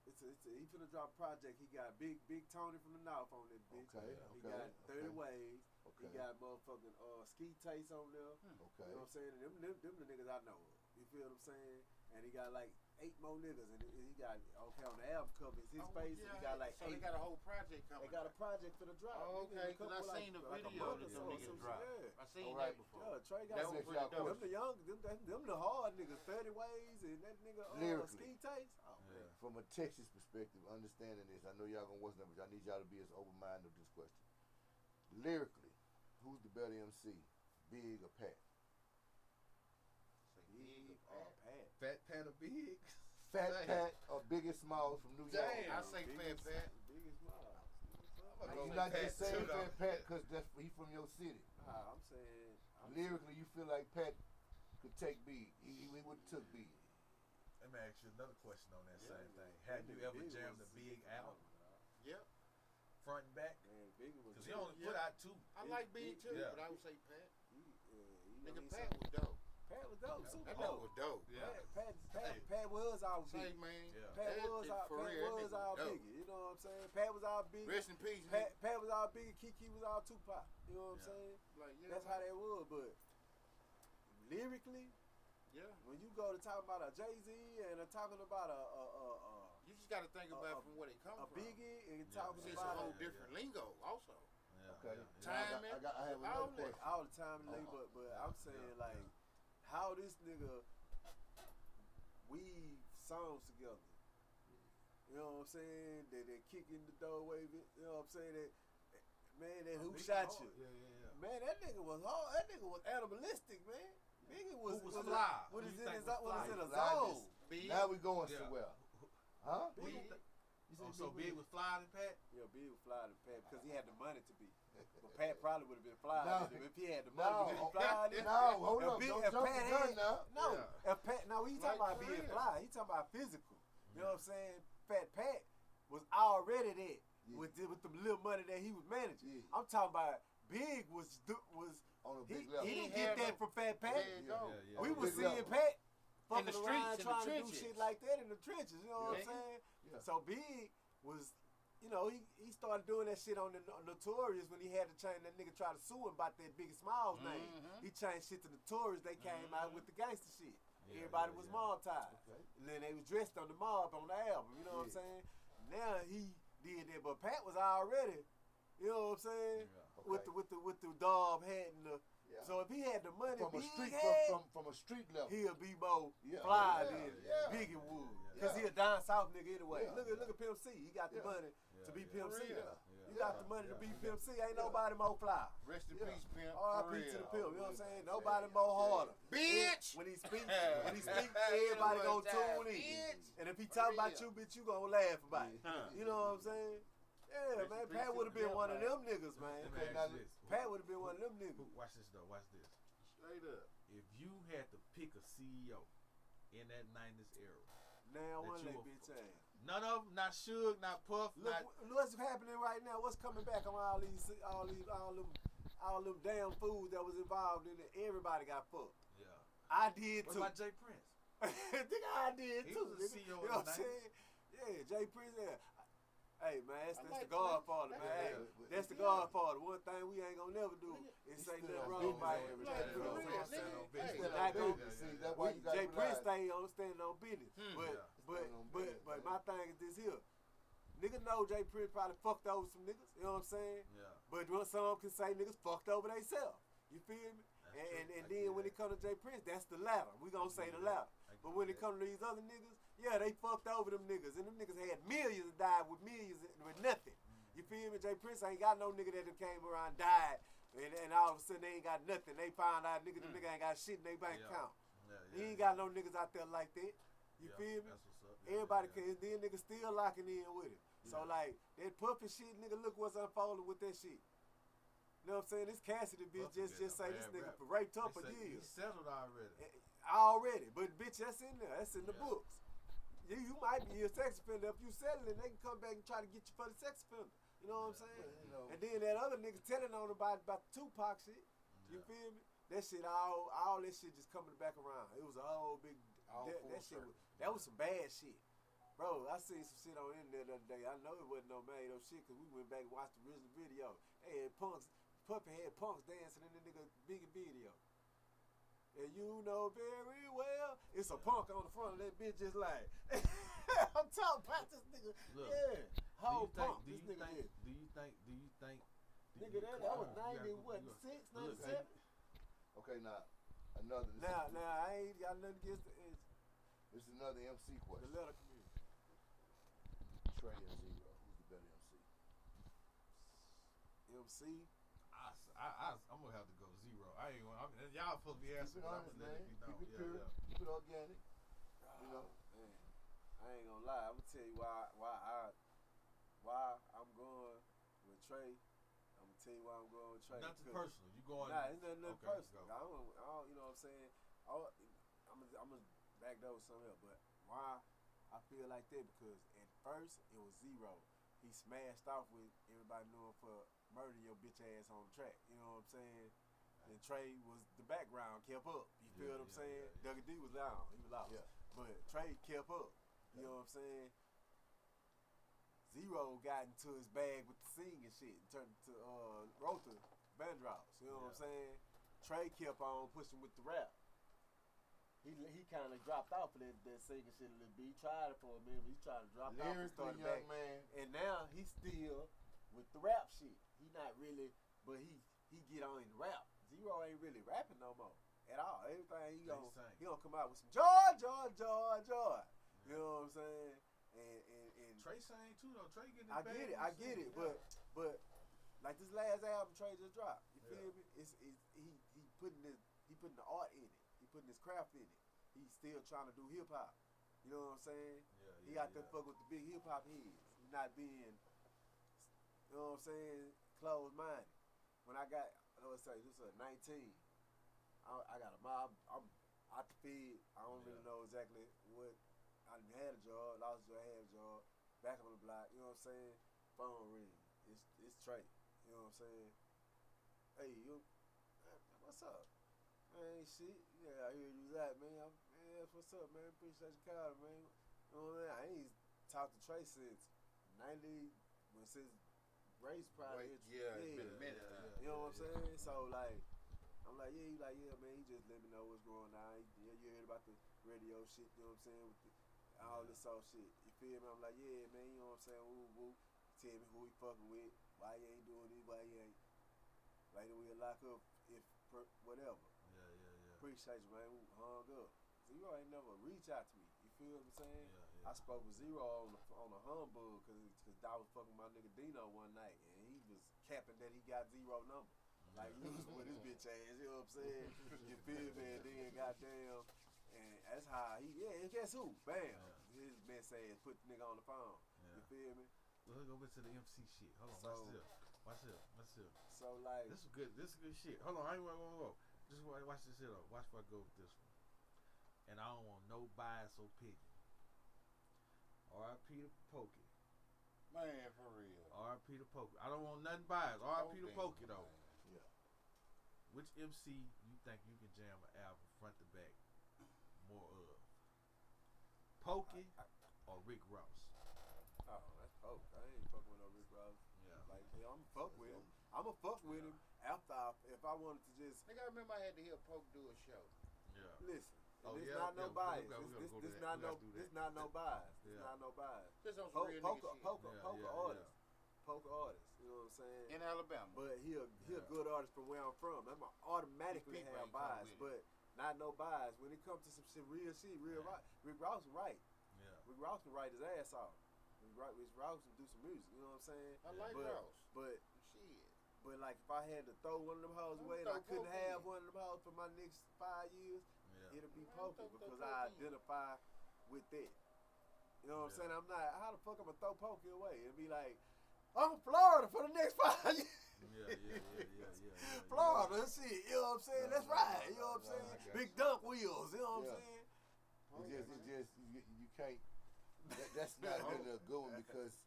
He finna drop a project. He got Big Tony from the North on that bitch. He got 30 Ways. He got motherfucking Ski Taste on there. Okay. You know what I'm saying? And them the niggas I know of. You feel what I'm saying? And he got like 8 more niggas, and he got on the album cover, it's his face, and he got like 8. They got a whole project coming. They got a project for the drop. Oh, okay, because I seen the video that them niggas dropped. I seen that before. Yeah, Trey got them the young, them the hard niggas, 30 Ways, and that nigga Ski Taste. Oh, man. From a Texas perspective, understanding this, I know y'all gonna watch them, but I need y'all to be as open-minded with this question. Lyrically, who's the better MC, Big or Pat? Big or Pat? Fat Pat or Big? Fat Pat or Biggie Smalls from New York? Damn. I say Fat Pat. Biggie Smalls. You're not just saying Fat Pat because he from your city. Nah, I'm saying. Lyrically, you feel like Pat could take Big. He would have took Big. Let me ask you another question on that same thing. Have you ever jammed a Big album? Yep. Front and back? Because he only put out 2. I like Big too, but I would say Pat. Nigga, Pat Pat was dope. Pat was dope. Super That dope. was dope. Yeah. Pat was our Say, big. man. Yeah. Pat was our big. You know what I'm saying? Pat was our big. Rest in peace, Pat was our big. Kiki was our Tupac. You know what I'm saying? Like, that's how that was. But lyrically, when you go to talk about a Jay-Z and talking about you just got to think about from where they come from. A Biggie and talking It's about a whole different lingo also. Okay. Timing. I have another question. All the time, but I'm saying like how this nigga weave songs together. You know what I'm saying? They kick in the door, wave it. You know what I'm saying? That man, that who shot you? Yeah. Man, that nigga was hard. That nigga was animalistic, man. Biggie was fly. What is in his zone? Now we going somewhere. Huh? So Big was fly than Pat? Yeah, Big was fly than Pat because he had the money to be. But Pat probably would have been flying if he had the money. No, hold up. Don't jump the gun now. No, if Pat, now he talking about being fly. He talking about physical. You know what I'm saying? Fat Pat was already that with the little money that he was managing. Yeah. I'm talking about Big was on a big level. He didn't get that from Fat Pat. We was seeing level. Pat fucking in the around streets, trying to do shit like that in the trenches. You know what I'm saying? Yeah. So Big was, you know, he started doing that shit on the Notorious when he had to change. That nigga tried to sue him about that Biggie Smalls name. He changed shit to Notorious. They came out with the gangster shit. Everybody was mob tied. Okay. And then they was dressed on the mob on the album. You know what I'm saying? Now he did that, but Pat was already, you know what I'm saying? Okay. With the dog hat and the. Yeah. So if he had the money, from a Big street had, from a street level. he'll be more Yeah. fly Yeah. than Yeah. Biggie would. Because he a down south nigga anyway. Yeah. Look at Pimp C. He got the money to be Pimp C. Yeah. He got the money to be Pimp C. Ain't nobody more fly. Rest in peace, Pimp. R.I.P. to the Pimp. You know what I'm saying? Nobody more harder. Bitch! When he speak, everybody gonna tune in. And if he talk about you, bitch, you gonna laugh about it. You know what I'm saying? Yeah, man. Pat would have been one of them niggas, man. Pat would have been one of them niggas. Watch this though. Watch this. Straight up. If you had to pick a CEO in that 90s era, Now one you that were- bitch ass. none of them, not Suge, not Puff, Look not what's happening right now. What's coming back on all them damn fools that was involved in it. Everybody got fucked. yeah. I did What too. about Jay Prince? Nigga, I did He too. was a Nigga. CEO You know in what I'm the saying? Yeah, Jay Prince. Yeah. Hey man, that's the like Godfather, Prince. man. Hey, Yeah, that's the yeah. Godfather. One thing we ain't gonna never do is He say stood nothing on wrong business about on him. everything. You know what I'm He saying? stood Not on gonna- business. See, that's why you got Jay to Prince standing on business. Standing on business, But man. my thing is this here. Niggas know Jay Prince probably fucked over some niggas. You know what I'm saying? Yeah. But some can say niggas fucked over themselves. You feel me? That's true. And I then get when that. it comes to Jay Prince, that's the latter. We gonna say the latter. I get But when it that. comes to these other niggas, yeah, they fucked over them niggas. And them niggas had millions died with millions with nothing. You feel me? Jay Prince ain't got no nigga that done came around died. And all of a sudden they ain't got nothing. They found out them nigga ain't got shit in their bank account. He ain't got no niggas out there like that. You feel me? That's what's up. Yeah, Everybody yeah. can, then niggas still locking in with it. So like that puppy shit, nigga, look what's unfolding with that shit. You know what I'm saying? This Cassidy bitch Puffy just getting say a this bad nigga rap. for raped up They for say He years. settled already. Already. But bitch, that's in there. That's in the Yeah. books. You might be a sex offender. If you selling it, they can come back and try to get you for the sex offender. You know what I'm saying? But, you know, And then that other nigga telling on about the Tupac shit. You Yeah. feel me? That shit, all that shit just coming back around. It was a whole big, All full that shit, circle. that was some bad shit. Bro, I seen some shit on the internet the other day. I know it wasn't no made up shit because we went back and watched the original video. They had Puppy had punks dancing in the nigga big video. And you know very well, it's a punk on the front of that bitch just like, I'm talking about this nigga. Look, Yeah, whole punk. Do This you nigga think? did. Do you think? Nigga, that was You gotta 90, go- what, you gotta- 6, look, 97? Okay, now another. Now, I ain't got nothing against This is another MC the question. letter community. Trey and Zero. Who's the better MC? MC, I'm gonna have to go zero. I ain't. Y'all supposed to be Keep answering. it but I'm honest, gonna let man. it be known. Keep it Yeah, pure. yeah. Keep it organic. You know. man, I ain't gonna lie. I'm gonna tell you why I'm going with Trey. I'm gonna tell you why I'm going with Trey. Nothing because- personal. You going? Nah, it's nothing Okay, personal. go. I don't, you know what I'm saying? I'm gonna back that with something else. But why I feel like that? Because at first it was Zero. He smashed off with everybody knowing for murdering your bitch ass on the track. You know what I'm saying? And Trey was the background, kept up. You feel Yeah, what I'm yeah, saying? yeah, Dougie D was down. He was lost. Yeah. But Trey kept up. You know what I'm saying? Zero got into his bag with the singing shit and turned to Rother Vandross. You know what I'm saying? Trey kept on pushing with the rap. He kind of dropped off of that singing shit a little bit. He tried it for a minute, but he tried to drop off and Lyrically, started young back. man. And now he's still with the rap shit. He not really, but he get on in the rap. Zero ain't really rapping no more at all. Everything he gonna come out with some joy, joy, joy, joy. You know what I'm saying? And Trey sang too though. Trey getting. I get it, but like this last album Trey just dropped. You feel me? He putting the art in it. He putting his craft in it. He's still trying to do hip hop. You know what I'm saying? He out there fuck with the big hip hop heads. He not being, you know what I'm saying, closed minded. when I got, let's say this was 19, I got a mob. I'm out the feed. I don't really know exactly what. I done had a job, lost a job, had a job, back on the block. You know what I'm saying? Phone ring. It's Trey. You know what I'm saying? Hey, what's up? Man, shit. Yeah, I hear you that, man. Man, what's up, man? Appreciate your call, man. You know what I mean? I ain't talked to Trey since 90, since race probably. It's been a minute. You know what I'm saying? So, like, I'm like, yeah, he like, yeah, man, he just let me know what's going on. Yeah, you heard about the radio shit, you know what I'm saying? With all this old shit. You feel me? I'm like, yeah, man, you know what I'm saying? Woo, woo. Tell me who he fucking with, why he ain't doing this, why he ain't. Later we'll lock up whatever. Yeah. Appreciate you, man. We hung up. Zero ain't never reach out to me. You feel what I'm saying? Yeah. I spoke with Zero on a humbug because I was fucking my nigga Dino one night and he was capping that he got Zero number. Like, he was with his bitch ass, you know what I'm saying? You feel me? And then goddamn, and that's how and guess who? Bam! Yeah. His bitch ass put the nigga on the phone. Yeah. You feel me? Well, let's go back to the MC shit. Hold on, watch this. So, like, this is good shit. Hold on, I ain't whoa. Just watch this shit up. Watch where I go with this one. And I don't want no bias or opinion. R.I.P. to Pokey. Man, for real. R.I.P. to Pokey. I don't want nothing biased. R.I.P. to Pokey though. Yeah. Which MC you think you can jam an album front to back more of? Pokey or Rick Ross? Oh, that's Poke. I ain't fucking with no Rick Ross. Yeah. Like, yeah, I'm fuck with him. I'ma fuck with him after if I wanted to just. Nigga, I remember I had to hear Poke do a show. Yeah. Listen. This not no bias. This not no bias. This not no bias. Just on some real nigga shit. Poker artist. Poker artist. You know what I'm saying? In Alabama. But he a good artist from where I'm from. I'm automatically have bias, but not no bias. When it comes to some shit, real right. Rick Ross right. Yeah. Rick Ross can write his ass off. Rick Ross can do some music. You know what I'm saying? I like Ross. But shit. But like if I had to throw one of them hoes away and I couldn't have one of them hoes for my next 5 years, it'll be Poker because I identify with that. You know what I'm saying? I'm not, how the fuck I'm gonna throw Poker away and be like, I'm Florida for the next 5 years. Yeah. Florida, shit, you know what I'm saying? That's right, you know what I'm saying? Big dunk wheels, you know what I'm saying? It's just you can't, that's not really a good one because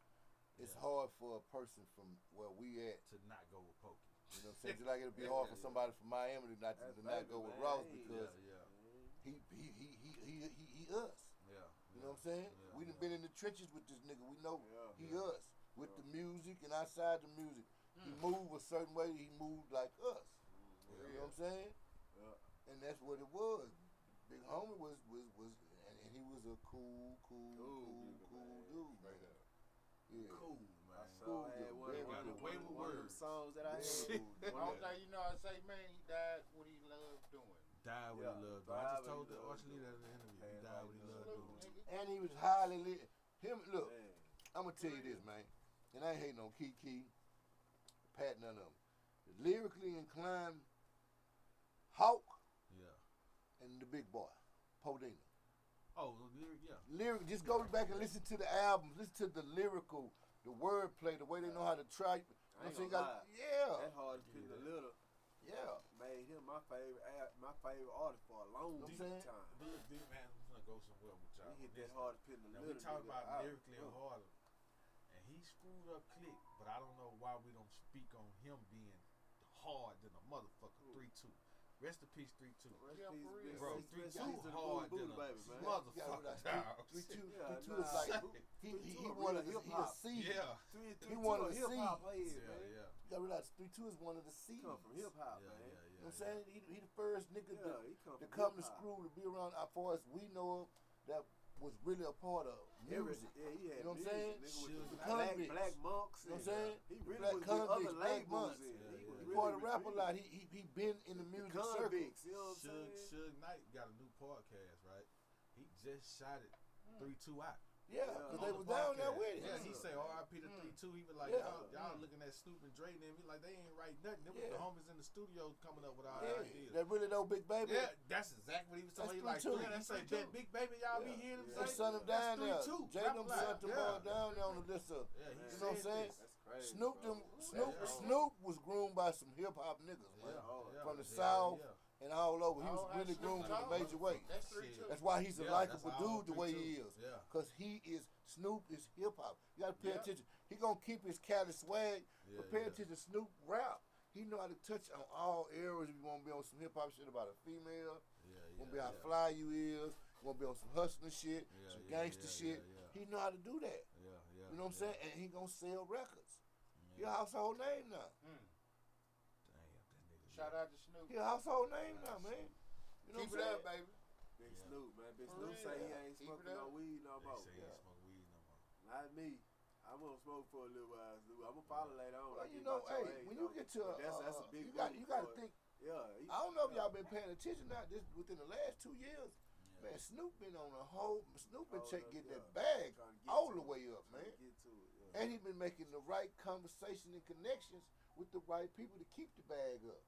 it's hard for a person from where we at to not go with Pokey. You know what I'm saying? Just like it'll be hard for somebody from Miami to not go with Ross because he us. Yeah. You know what I'm saying? We done been in the trenches with this nigga. We know he us. With the music and outside the music. He moved a certain way, he moved like us. You know what I'm saying? Yeah. And that's what it was. Big homie was and he was a cool dude, man. Yeah. Cool, man. Cool, I had one of them songs that I had. All day, you know, I say, man, he died what he loved doing. Died what he loved doing. I just told the Archie that in the interview. He died what he loved doing. And he was highly lit. Look, I'm going to tell you this, man. And I ain't hating on Kiki, Pat, none of them. The lyrically inclined Hawk and the big boy, Podina. Oh, yeah. Lyric, just go back and listen to the albums, listen to the lyrical, the wordplay, the way they know how to try. That hard to pick the little. Yeah. Made him my favorite artist for a long time. Big man, I'm gonna go somewhere with y'all. He hit that hard to pick the little. We talk about lyrically and harder. And he screwed up Click, but I don't know why we don't speak on him being hard than a motherfucker. 3-2. Rest in peace, 3-2. Bro, 3-2 hard than a motherfucker. 3-2 is like he wanted he a seed. Yeah. He wanted a seed. Yeah. You gotta realize 3-2 is one of the seeds. Come from hip hop, man. You know what I'm saying? He the first nigga to come to Screw to be around as far as we know of that was really a part of music. Yeah, he had, you know what I'm saying? Black Monks. You know what I'm saying? He really was with other labels. He part of rap a lot. He been in the music circle. You know what I'm saying? Suge Knight got a new podcast, right? He just shot it 3-2 out. Yeah, because they was down there with it. Yeah, he said R.I.P. to 3-2. He was like, y'all looking at Snoop and Dre and them. He like, they ain't write nothing. Them was the homies in the studio coming up with our ideas. That really know Big Baby? Yeah, that's exactly what he was telling me. Like, he said, that Big Baby, y'all be hearing him say. They sent him down there. J-Them sent them down there on the list of, you know what I'm saying? That's crazy. Snoop was groomed by some hip-hop niggas, man. From the South. And all over. He was really groomed in a major way. That's why he's a likable dude the way he is. Because Snoop is hip hop. You gotta pay attention. He gonna keep his Cali swag, but pay attention to Snoop rap. He know how to touch on all areas. If you wanna be on some hip hop shit about a female, wanna be how fly you is, wanna be on some hustling shit, some gangster shit. He know how to do that. You know what I'm saying? And he gonna sell records. He a household name now. Shout out to Snoop. He a household name now, man. You know Keep what it I'm up, saying? baby. Big Snoop, man. Big Snoop say he ain't smoking no weed no more. He say he ain't smoking weed no more. Not me. I'm gonna smoke for a little while. I'm gonna follow later on. Well, you know, when you get to that's a big you got to think. Yeah. I don't know if y'all been paying attention now. This within the last 2 years, man. Snoop been on a whole. Snoop been getting that bag all the way up, man. And he been making the right conversation and connections with the right people to keep the bag up.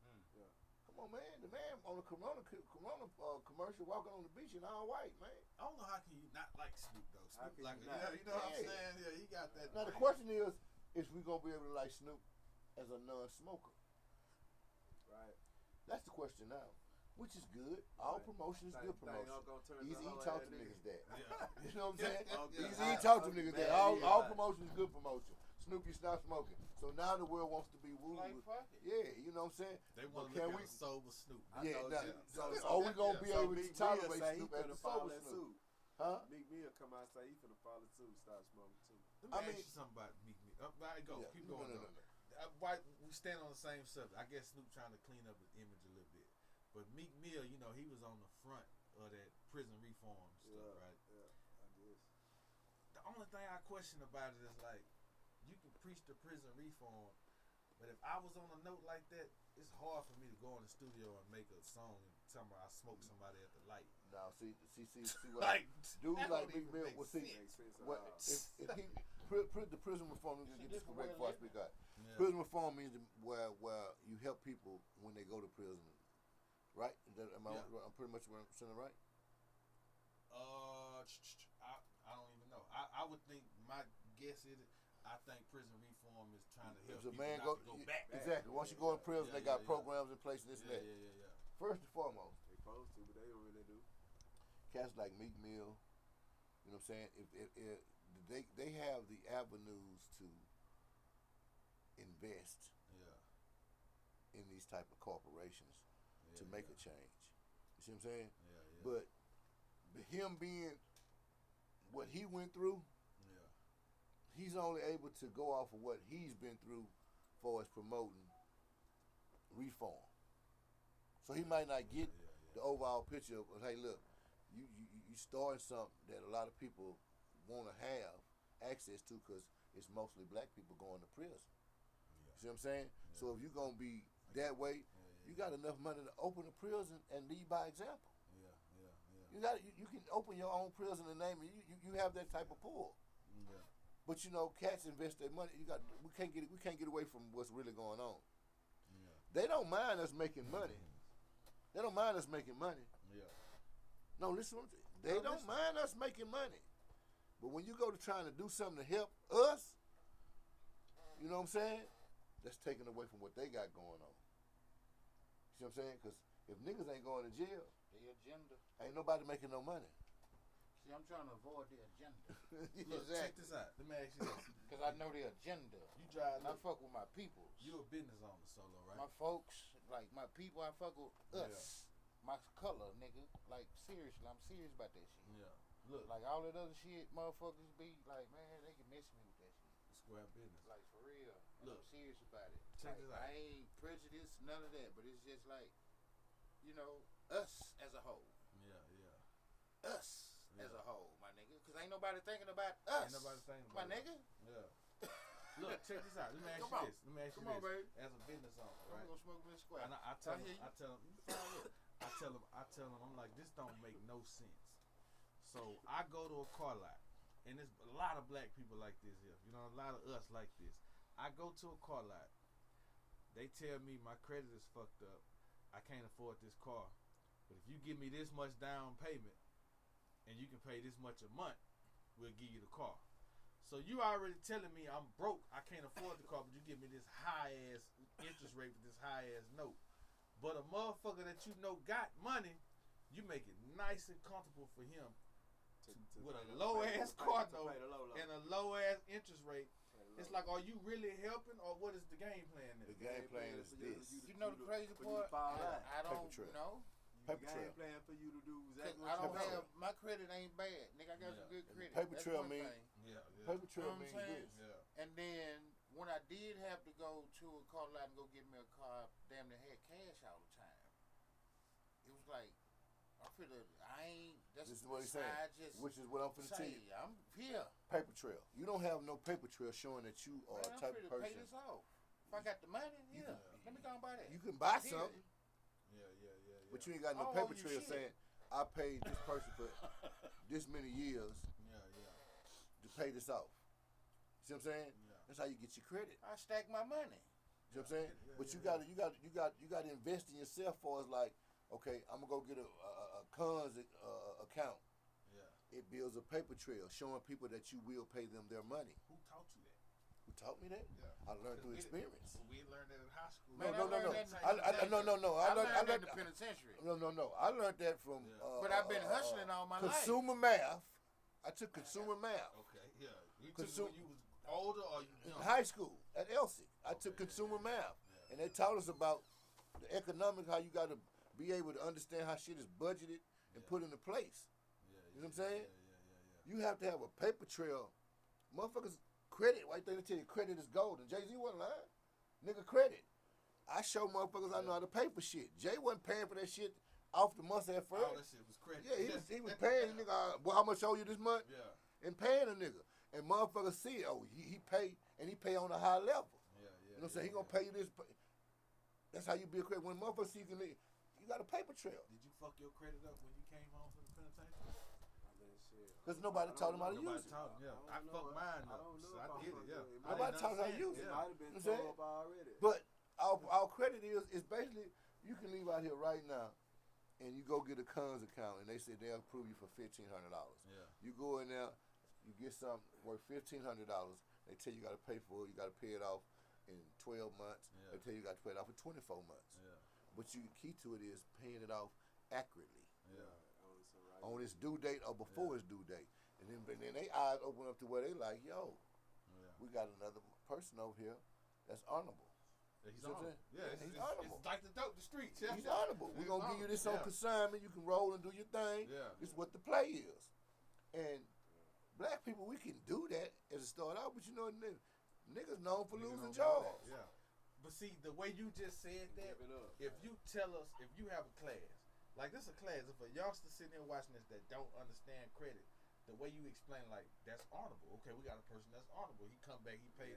Come on, man. The man on the Corona commercial walking on the beach in all white, man. I don't know how can you not like Snoop though. Snoop like you know what I'm saying? Yeah, he got that. Now the question is we gonna be able to like Snoop as a non-smoker? Right. That's the question now. Which is good. All promotion is good promotion. Easy talk to niggas that. You know what I'm saying? Easy talk to niggas that. All promotion is good promotion. Snoop, you stop smoking. So now the world wants to be woo. Yeah, you know what I'm saying? They want to look at a sober Snoop. Are we gonna be able to tolerate Snoop as a sober Snoop? Huh? Meek Mill come out and say he finna follow suit, start smoking too. Let me ask you something about Meek Mill. Keep going. Why we stand on the same subject? I guess Snoop trying to clean up his image a little bit. But Meek Mill, you know, he was on the front of that prison reform stuff, right? Yeah, I guess. The only thing I question about it is like, you can preach the prison reform, but if I was on a note like that, it's hard for me to go in the studio and make a song and tell me I smoked somebody at the light. Now, see what like, dudes like Meek Mill will see. If he the prison reform, let me get this correct before I speak out. Prison reform means where you help people when they go to prison. Right? I'm pretty much saying it right? I don't even know. I would think, my guess is, I think prison reform is trying to help people not to go back. Exactly. Once you go in prison, they got programs in place and this and that. Yeah. First and foremost. They supposed to, but they don't really do. Cats like Meek Mill, you know what I'm saying? If they have the avenues to invest in these type of corporations to make a change. You see what I'm saying? But him being what he went through, he's only able to go off of what he's been through for as promoting reform. So he might not get the overall picture of, hey, look, you starting something that a lot of people want to have access to because it's mostly black people going to prison. You see what I'm saying? So if you're going to be that way, you got enough money to open a prison and lead by example. You can open your own prison and name it. You have that type of pull. But you know, cats invest their money. We can't get away from what's really going on. They don't mind us making money. They don't mind us making money. No, listen. They don't mind us making money. But when you go to trying to do something to help us, you know what I'm saying? That's taken away from what they got going on. You see what I'm saying? Because if niggas ain't going to jail, the agenda, ain't nobody making no money. See, I'm trying to avoid the agenda. Look, check this out. Let me ask you this. Because I know the agenda. You drive. I fuck with my peoples. You a business owner, Solo, right? My folks, like my people, I fuck with us. My color, nigga. Like, seriously, I'm serious about that shit. Look. Like, all that other shit, motherfuckers be like, man, they can miss me with that shit. Square business. Like, for real. Look. I'm serious about it. Check this out. I ain't prejudiced, none of that. But it's just like, you know, us as a whole. Us as a whole, my nigga. Because ain't nobody thinking about us. Ain't nobody thinking about my nigga. Look, check this out. Let me ask you this. Let me ask you this. Baby. As a business owner, right? I'm gonna smoke this square. And I tell them, I'm like, this don't make no sense. So I go to a car lot and there's a lot of black people like this here. You know, a lot of us like this. I go to a car lot. They tell me my credit is fucked up. I can't afford this car. But if you give me this much down payment and you can pay this much a month, we'll give you the car. So you already telling me I'm broke, I can't afford the car, but you give me this high ass interest rate with this high ass note. But a motherfucker that you know got money, you make it nice and comfortable for him with a low ass car note and a low ass interest rate. It's like, are you really helping, or what is the game plan? The game plan is this. You know the crazy part? I don't know. Paper trail. Game plan for you to do exactly I what don't have, my credit ain't bad. Nigga, I got some good credit. Paper trail means, paper trail means this. Yeah. And then when I did have to go to a car lot and go get me a car, damn near had cash all the time. It was like, this is what he's saying, which is what I'm finna tell you. I'm here. Paper trail. You don't have no paper trail showing that you are a type of person. Pay this off. If I got the money, let me go and buy that. You can buy something. Yeah. But you ain't got no paper trail saying, I paid this person for this many years to pay this off. See what I'm saying? Yeah. That's how you get your credit. I stack my money. See what I'm saying? But you got to invest in yourself for us. Like, okay, I'm gonna go get a cons account. Yeah. It builds a paper trail showing people that you will pay them their money. Who taught you that? Who taught me that? Yeah. I learned through experience. We learned that in high school. No. I learned that in the penitentiary. No. I learned that from. But I've been hustling all my life. Consumer math. I took consumer math. Okay, yeah. You took it when you was older or you young? In high school at Elsie. I took consumer math, and they taught us about the economics, how you got to be able to understand how shit is budgeted and put into place. You know what I'm saying? Yeah. You have to have a paper trail. Motherfuckers. Credit, right there, they tell you credit is gold. And Jay-Z wasn't lying. Nigga, credit. I show motherfuckers I know how to pay for shit. Jay wasn't paying for that shit off the month at first. All that shit was credit. Yeah, he was paying nigga, well, how much owe you this month? Yeah. And paying a nigga. And motherfuckers see it. Oh, he pay, and he pay on a high level. Yeah. You know what I'm saying? He gonna pay you this. That's how you build credit. When motherfuckers see you got a paper trail. Did you fuck your credit up when you came home from the penitentiary? Because nobody taught him how to use it. I fucked mine up. So I did it, Nobody taught him how to use it. It might have been told up already. But our credit is basically, you can leave out here right now and you go get a cons account and they say they'll approve you for $1,500. Yeah. You go in there, you get something worth $1,500. They tell you got to pay for it. You got to pay it off in 12 months. Yeah. They tell you got to pay it off in 24 months. Yeah. But the key to it is paying it off accurately. Yeah. On its due date or before its due date. And then they eyes open up to where they like, yo, we got another person over here that's honorable. Yeah, he's honorable. Yeah, he's honorable. It's like the streets. Yeah. He's honorable. We're going to give you this on consignment. You can roll and do your thing. Yeah. This is what the play is. And black people, we can do that as a start out, but you know, niggas known for losing jobs. Yeah. But see, the way you just said that, if you tell us, if you have a class, like this is a class, if a youngster sitting here watching this that don't understand credit, the way you explain, like, that's honorable. Okay, we got a person that's honorable. He come back, he paid.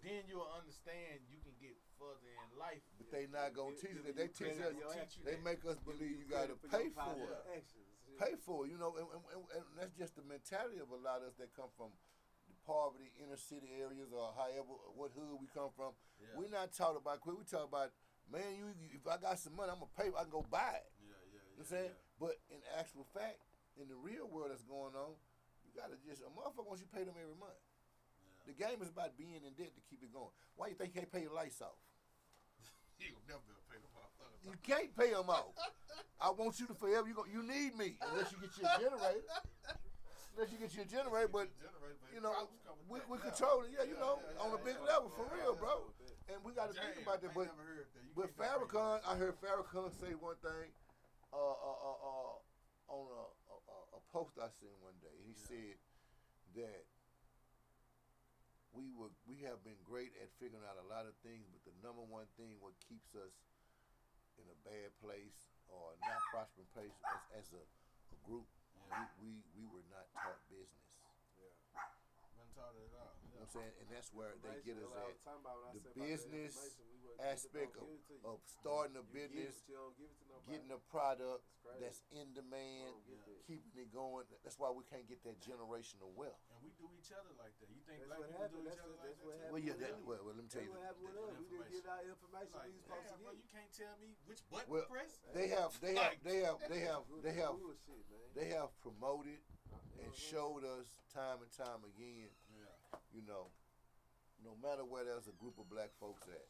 Then you'll understand you can get further in life. But they not gonna teach you that. They teach us. They make us believe you gotta pay for it. Pay for it, you know, and that's just the mentality of a lot of us that come from the poverty, inner city areas, or however, what hood we come from. Yeah. We're not taught about credit. We talk about, man, if I got some money, I'm gonna pay. I can go buy it. You know what I'm saying? But in actual fact, in the real world that's going on, you gotta just, a motherfucker wants you to pay them every month. Yeah. The game is about being in debt to keep it going. Why you think you can't pay your lights off? You'll never be able to pay them off. You can't pay them off. I want you to forever. You need me unless you get your generator. But you know, we control it. Yeah, you know, on a big level for real, bro. And we got to think about that. But Farrakhan, I heard Farrakhan say one thing on a post I seen one day. He said that we have been great at figuring out a lot of things, but the number one thing what keeps us in a bad place or not prospering place as a group, we were not taught business. Wasn't taught it at all. You know what what I'm saying? And that's where they get us at. The business aspect of starting a business, getting a product that's in demand, keeping it going. That's why we can't get that generational wealth. And we do each other like that. You think black people do each other like that? Well, yeah, well, let me tell you. What happened with us? We didn't get our information Like, we was supposed to bro, get. you can't tell me which button Well, to press. they have promoted and showed us time and time again. Yeah. You know, no matter where there's a group of black folks at,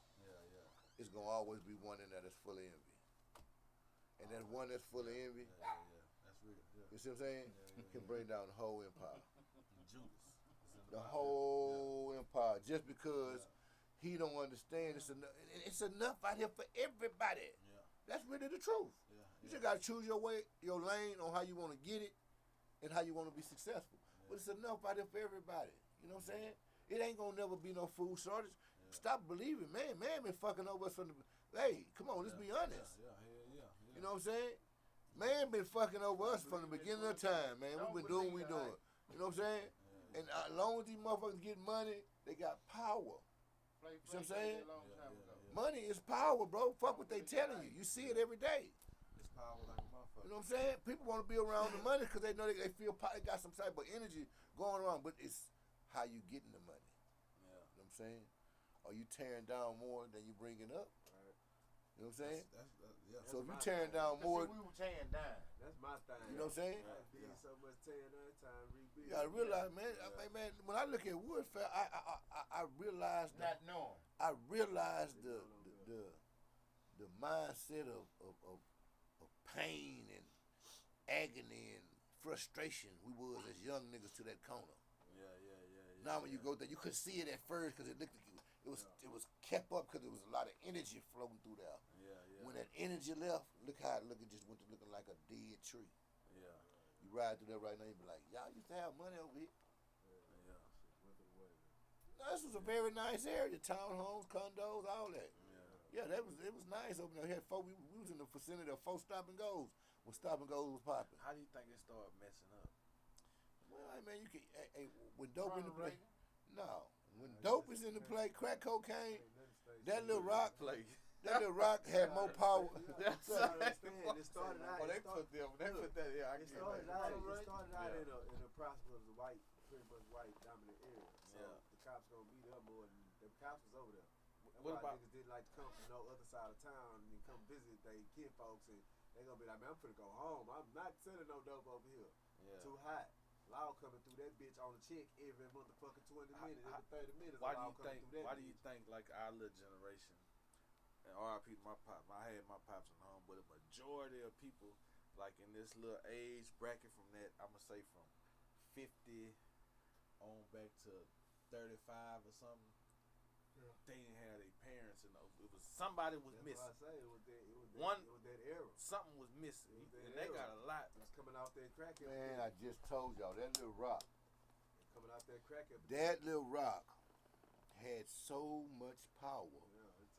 it's gonna always be one in there that's full of envy. And that one that's full of envy, That's real. Yeah. you see what I'm saying? Can bring down the whole empire. Judas. The whole empire. Just because he don't understand it's enough out here for everybody. Yeah. That's really the truth. Yeah. You just gotta choose your way, your lane on how you wanna get it and how you wanna be successful. But it's enough out here for everybody. You know what I'm saying? It ain't gonna never be no food shortage. Stop believing, man. Man been fucking over us from the. Hey, come on, let's be honest. Yeah. You know what I'm saying? Man been fucking over us from the beginning of time, man. We've been doing what we doing. You know what I'm saying? And as long as these motherfuckers get money, they got power. You see what I'm saying? Money is power, bro. Fuck what they telling you. You see it every day. It's power like a motherfucker. You know what I'm saying? People want to be around the money because they know they feel they got some type of energy going around. But it's how you getting the money. Yeah. You know what I'm saying? Are you tearing down more than you bringing up? You know what I'm saying? So if you tearing down more, we were tearing down. That's my thing. You know what I'm saying? I did so much tearing down time rebuild. You gotta realize, man. When I look at Woodford, I realize I realize the mindset of pain and agony and frustration we was as young niggas to that corner. Yeah. Now when you go there, you couldn't see it at first because it looked like it was kept up because there was a lot of energy flowing through there. Yeah. When that energy left, look how it just went to looking like a dead tree. Yeah. You ride through there right now, you be like, y'all used to have money over here. No, this was a very nice area, townhomes, condos, all that. Yeah, it was nice over there. We was in the vicinity of 4 stop and goes when stop and goes was popping. How do you think it started messing up? Well, hey, man, you can when dope in the play. No, when dope is in the play, crack cocaine, that little rock had more power. It started out. They put that. Yeah, I can see that. It started out in a prosperous pretty much white dominant area. So the cops gonna beat up more than the cops was over there. That's why niggas didn't like to come from no other side of town and come visit they kid folks, and they gonna be like, man, I'm finna go home. I'm not selling no dope over here. Yeah. Too hot. Law coming through that bitch on a check every motherfucking 20 minutes, every 30 minutes. Why do you think like our little generation, and RIP to my pop, I had my pops at home, but a majority of people like in this little age bracket from that, I'm gonna say from 50 on back to 35 or something. Yeah. They didn't have their parents, and it was somebody was missing. That's what I say. It was that era. Something was missing, and they got a lot. It's coming out that crack. Man, I just told y'all that little rock. Coming out that crack. That little rock had so much power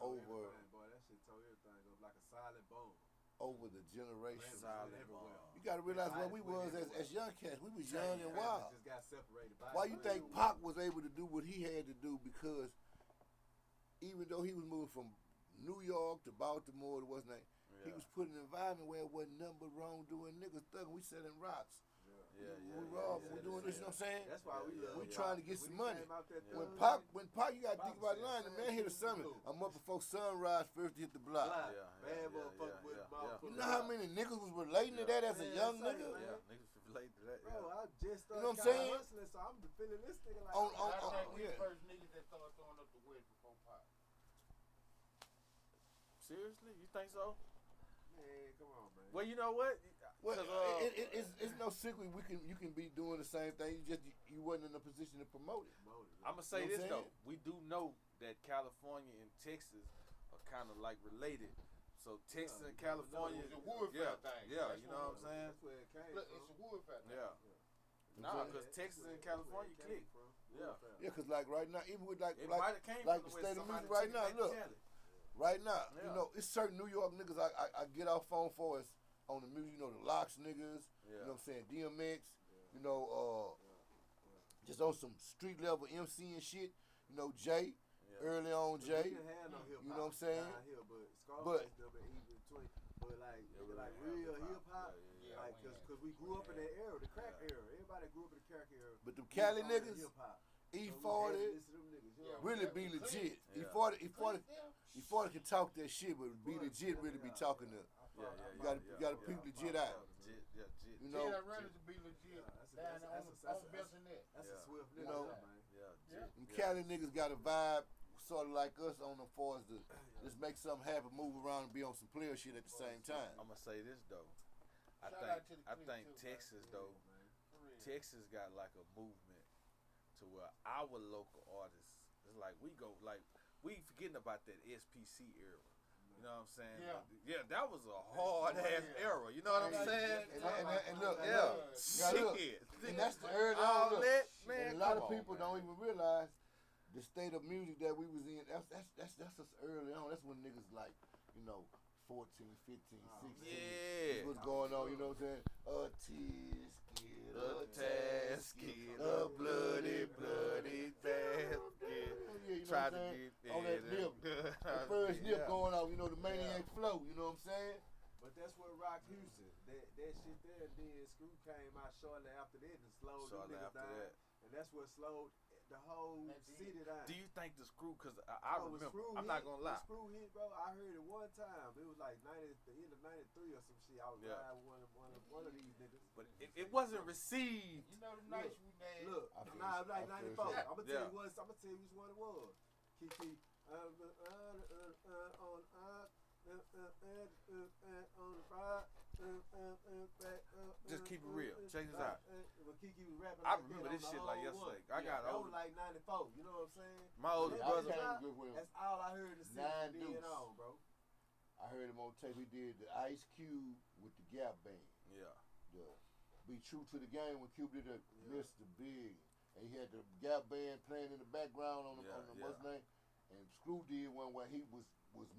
over. Boy, that shit tore everything up like a silent bomb. Over the generations. Everywhere. You gotta realize what we was as young cats. We was young and wild. Just got separated. Why you think Pac was able to do what he had to do? Because even though he was moving from New York to Baltimore, he was put in an environment where it wasn't nothing but wrongdoing niggas thugging. We selling rocks. We're doing this, you know what I'm saying? That's why we trying to get some money. When Pac, you gotta think about the line. The man hit a summit. I'm up before sunrise first to hit the block. Bad motherfucker with mouth. You know how many niggas was relating to that as a young nigga? Yeah, niggas relate to that. Bro, I just started you know what I'm saying? Hustling, so I'm feeling this nigga like. I think we the first niggas that started throwing up the wedge before Pac. Seriously, you think so? Man, come on, man. Well, you know what? Well, it's no secret you can be doing the same thing. You wasn't in a position to promote it. I'm gonna say this though. We do know that California and Texas are kind of like related. So Texas and California, it's a Woodford thing. Yeah, you know what I'm saying? That's where it came Look, from. it's a Woodford thing. Yeah. Nah, because Texas and California click. Yeah. Yeah, because like right now, even with like the the state of music right now, look. Right now, you know, it's certain New York niggas I get off phone for us on the music, you know, the Locks niggas, you know what I'm saying, DMX, you know, just on some street level MC and shit. You know, Jay, early on Jay. We didn't have no hip hop. You know what I'm saying? Down here, but Scarface never in between. But like real hip hop, like cause we grew up in that era, the crack era. Everybody grew up in the crack era. But them Cali niggas, hip-hop. E40, really be legit. E40 can talk that shit, but be legit, really be talking to. You gotta peep legit out. You know, ready to be legit. That's a swift nigga, you know, man. Them Cali niggas got a vibe, sort of like us on them for us to just make something happen, move around, and be on some player shit at the same time. I'm gonna say this though. I think Texas though. Texas got like a movement to where our local artists, it's like we forgetting about that SPC era. You know what I'm saying? Yeah, that was a hard ass era. You know what I'm saying? And look, shit. And that's the early all that, man. And a lot of people don't even realize the state of music that we was in. That's us early on. That's when niggas like, you know, 14, 15, 16. Yeah. What's going on, you know what I'm saying? A tasket, a bloody basket. Try to get on that dip. The first dip going on, you know, the maniac flow, you know what I'm saying? But that's what Rock Houston, that shit there, then Screw came out shortly after that and slowed them niggas down. And that's what slowed the whole city down. Do you think the Screw, because I remember, I'm not going to lie. The Screw hit, bro, I heard it one time. It was like the end of 93 or some shit. I was riding one of these niggas. But it wasn't received. You know the nights we named. Look, nah, it was like 94. I'm going to tell you which one it was. Kiki, just keep it real. Check this out. Kiki was rapping I remember this shit like yesterday. I got that older. was like 94. You know what I'm saying? My older brother. That's all I heard the city being on, bro. I heard him on tape. He did the Ice Cube with the Gap Band. Yeah. The Be True to the Game when Cube did Mr. Big. And he had the Gap Band playing in the background on the what's name. And Screw did one where he was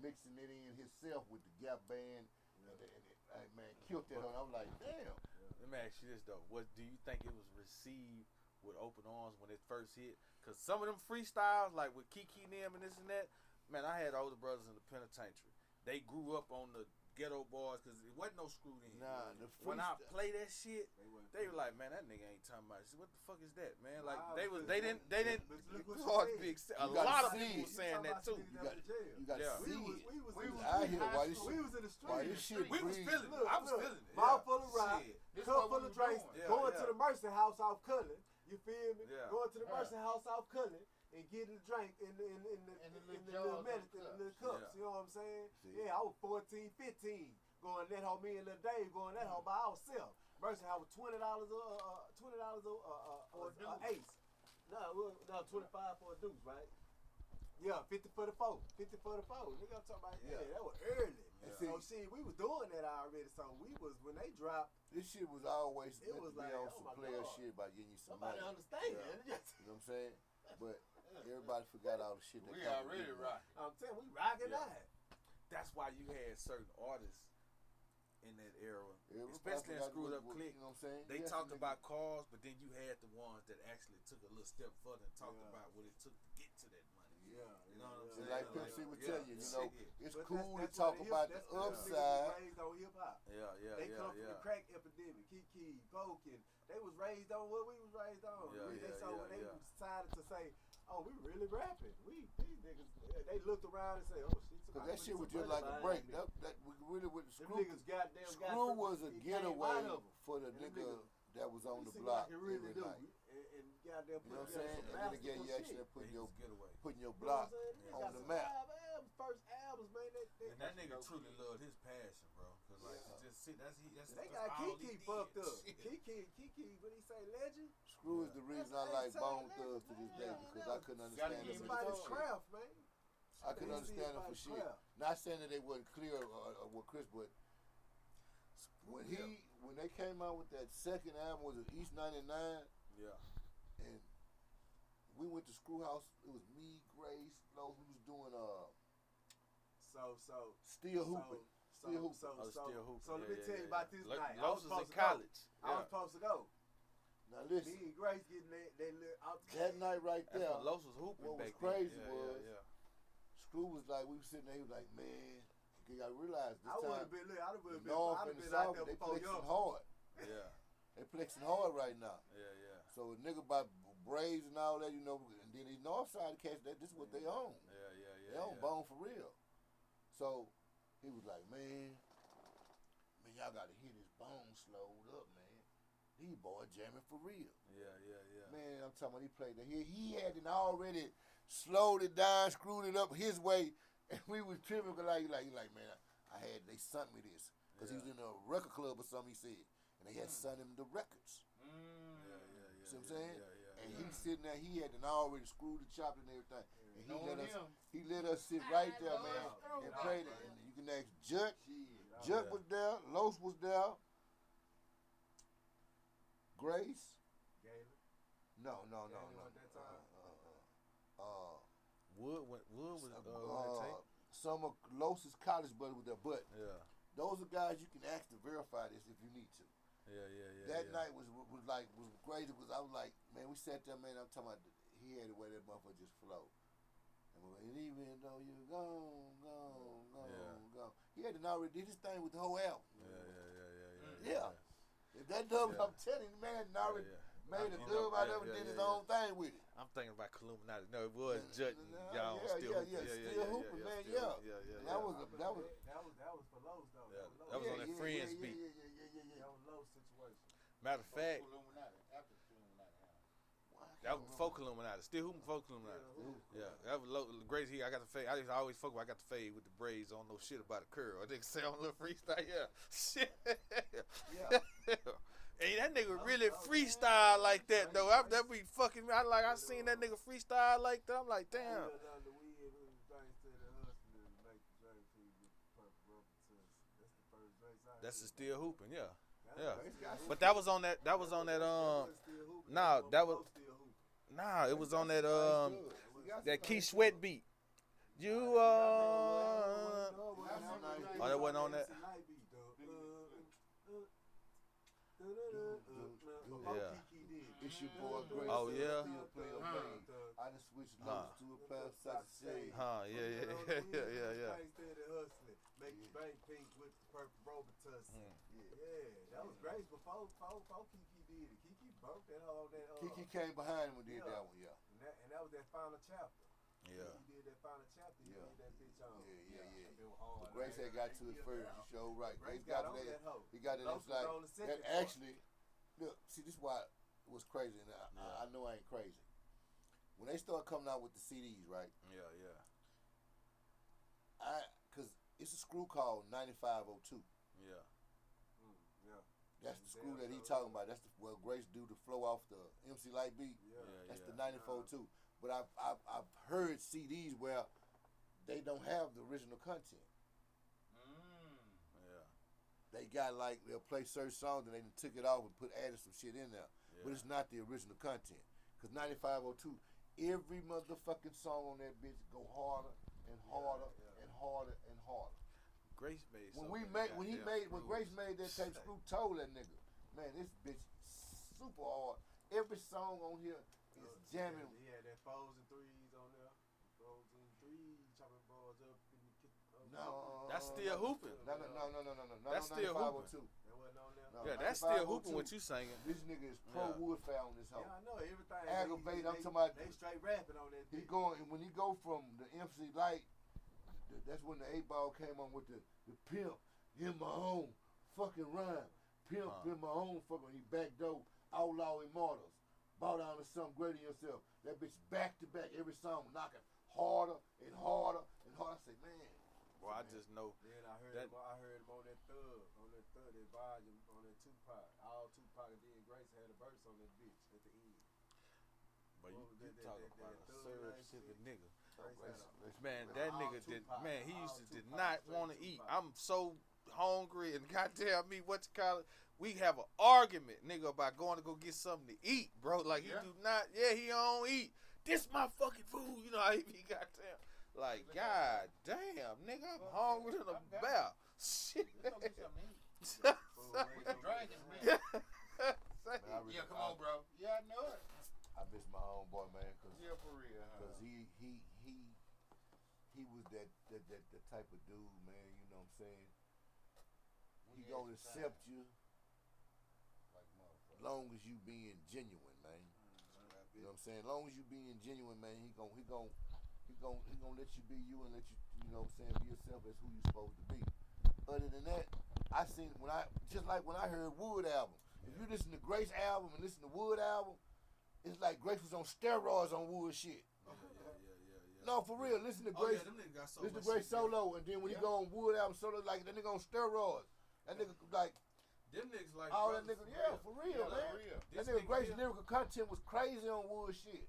mixing it in himself with the Gap Band. And man, killed that on. I'm like, damn. Let me ask you this though. What do you think it was received with open arms when it first hit? Because some of them freestyles, like with Kiki and them and this and that, man, I had older brothers in the penitentiary. They grew up on the ghetto bars because it wasn't no Screw in. Nah, when I play that shit, they were like, man, that nigga ain't talking about shit. What the fuck is that, man? Like they didn't. A lot of people was saying that too. You got to see it. We was out here. We was in the street. Why this shit we was feeling it. I was feeling it. Mouth full of rock, cup full of drinks, going to the Mercy House off Cullen. You feel me? Going to the Mercy House off Cullen. And getting the drink in the little cups, you know what I'm saying? Yeah, I was 14, 15, going that hoe, me and Lil Dave going that hoe by ourselves. Mercy House was $20 a ace. No, 25 for a deuce, right? Yeah, 50 for the four. Nigga, I'm talking about, that was early. So, see, we was doing that already. So, we was, when they dropped. This shit was always it was like, on some player shit by getting you some money. Nobody understand. You know what I'm saying? But everybody forgot all the shit that we already rock. I'm telling you, we rocking that. That's why you had certain artists in that era, especially in Screwed Up Click. You know what I'm saying? They talked about cars, but then you had the ones that actually took a little step further and talked about what it took to get to that money. Yeah, you know what I'm saying? Like Pimp C would tell you, you know, it's cool to talk about the upside. Raised on hip hop. They come from the crack epidemic, Kiki, Pokin. They was raised on what we was raised on. When they decided to say, oh, we really rapping. These niggas, they looked around and said, oh shit. Cause that shit was just like a break. That we really with the Screw. Niggas goddamn Screw was a getaway for the nigga that was on the block every night. And goddamn, you know what I'm saying? And then again, you actually putting your block on the map. First albums, man. And that nigga truly loved his passion, bro. Cause like just see, that's they got Kiki fucked up. Kiki, what he say, legend? Screw is the reason I like Bone Thugs to this day because I couldn't understand him for shit. Craft, man. I couldn't understand him for shit. Not saying that they wasn't clear with Chris, but when they came out with that second album, was it East 99? Yeah. And we went to Screw House. It was me, Grace, Lowe's. We was doing Still Hooping. So let me tell you about this night. Lowe's was in college. I was supposed to go. Now listen. Me and Grace getting that little out. That night right there. Los was hooping what was back crazy then. was Screw was like, we was sitting there, he was like, man, you gotta realize this I time. would have been, look, I'd have been, North and the South, they before flexing y'all. hard. Yeah. They flexing hard right now. Yeah. So a nigga by braids and all that, you know, and then these North Side cats, this is what they own. Yeah. They own Bone for real. So he was like, man, y'all gotta hear this Bone slowed up, man. These boys jamming for real. Yeah. Man, I'm talking about he played that. He had it already slowed it down, screwed it up his way, and we was tripping like man, they sent me this. Because he was in a record club or something, he said. And they had sent him the records. Yeah. See what I'm saying? Yeah. And he sitting there, he had already screwed and chopped and everything. And he let us sit right there, man, and played it. And you can ask Judd. Judd was there, Los was there. Grace? Galen? No. Wood was some of Los's college buddies was there, but yeah. those are guys you can ask to verify this if you need to. Yeah. That night was crazy because I was like, man, we sat there, man. I'm talking about he had the way that motherfucker just flowed. And even though you're gone, he had already did his thing with the whole album. Yeah. If that dub, I'm telling you, man, already made a dub out of it, did his own thing with it. I'm thinking about Illuminati. No, it was Judd. Y'all still hooping, man. Yeah. That was for Lowe's though. That was on that Friends beat. That was Lowe's situation. Matter of fact, that was folk Illuminati. Still hooping folk Illuminati. Yeah, that was great. I got the fade. I used to always fuck with. I got the fade with the braids. On no shit about a curl. I think say on a little freestyle. Yeah, shit. Yeah. And that nigga really freestyle like that though. That be fucking me. I seen that nigga freestyle like that. I'm like, damn. That's the still hooping, yeah. But that was on that. It was on that. That Key Sweat beat. You that wasn't on that. Yeah. It's your boy Grace. Oh yeah. I just switched looks to a pair of socks shade. Yeah. Make the bank pink with the purple robe tussle. Yeah, that was great before Kiki did it. Kiki broke that all that. Kiki came behind him and did that one, yeah. And that was that final chapter. Yeah. He did that final chapter. He did that bitch on. Yeah. But Grace had got to it first. You sure right. Grace got to that hoe. He got it. It's like that actually. Look, see, this is why it was crazy, and I know I ain't crazy. When they start coming out with the CDs, right? Yeah. Cause it's a screw called 9502. Yeah. That's the screw that he talking about. That's where Grace do the flow off the MC Light beat. That's the 94.2. But I've heard CDs where they don't have the original content. Yeah. They got like they'll play certain songs and they took it off and added some shit in there. Yeah. But it's not the original content. Cause 9502, every motherfucking song on that bitch go harder and harder and harder and harder. Grace made when Grace made that tape, Screw told that nigga, man, this bitch super hard. Every song on here is jamming. He had that 4s and 3s on there. 4s and 3s, chopping balls up in the kitchen. No. That's still hooping. No. That's still hooping. That wasn't on there? No, Yeah, that's still hooping what you singing. This nigga is pro Woodfire on this hoe. Yeah, I know everything. Aggravated, I'm talking about. They straight rapping on that bitch. When he go from the MC Light, that's when the 8-ball came on with the pimp in my own fucking rhyme. Pimp in my own fucking, he backdoor, outlaw immortals. Bow down to something greater than yourself. That bitch back to back, every song knocking harder and harder and harder. I say, man. Well, I just know. Then I heard him on that thug, that volume, on that Tupac. All Tupac and then Grace had a verse on that bitch at the end. But you talking about a serve-sipping nigga. Grace Man, that nigga he did not want to eat. I'm so hungry and goddamn me, what you call it? We have an argument, nigga, about going to go get something to eat, bro. Like, he do not, he don't eat. This my fucking food. You know how he be goddamn. Like, god damn, nigga, I'm hungry than a bear. Shit. say. Man, Yeah, come on, bro. Yeah, I know it. I miss my homeboy, man, Yeah, for real, huh? cause he was that type of dude, man. You know what I'm saying? He gonna accept you, Like long as you being genuine, man. You know what I'm saying? Long as you being genuine, man, he gonna let you be you and let you, you know what I'm saying, be yourself as who you supposed to be. Other than that, I seen when I heard Wood album. If you listen to Grace album and listen to Wood album, it's like Grace was on steroids on Wood shit. Yeah. No, for real. Listen to Grace. Them niggas got so listen much to Grace shit, solo, and then when you go on Wood album solo, like that nigga on steroids. That nigga like. Them niggas like all that nigga, for real, man. For real. That nigga Grace lyrical content was crazy on Wood shit.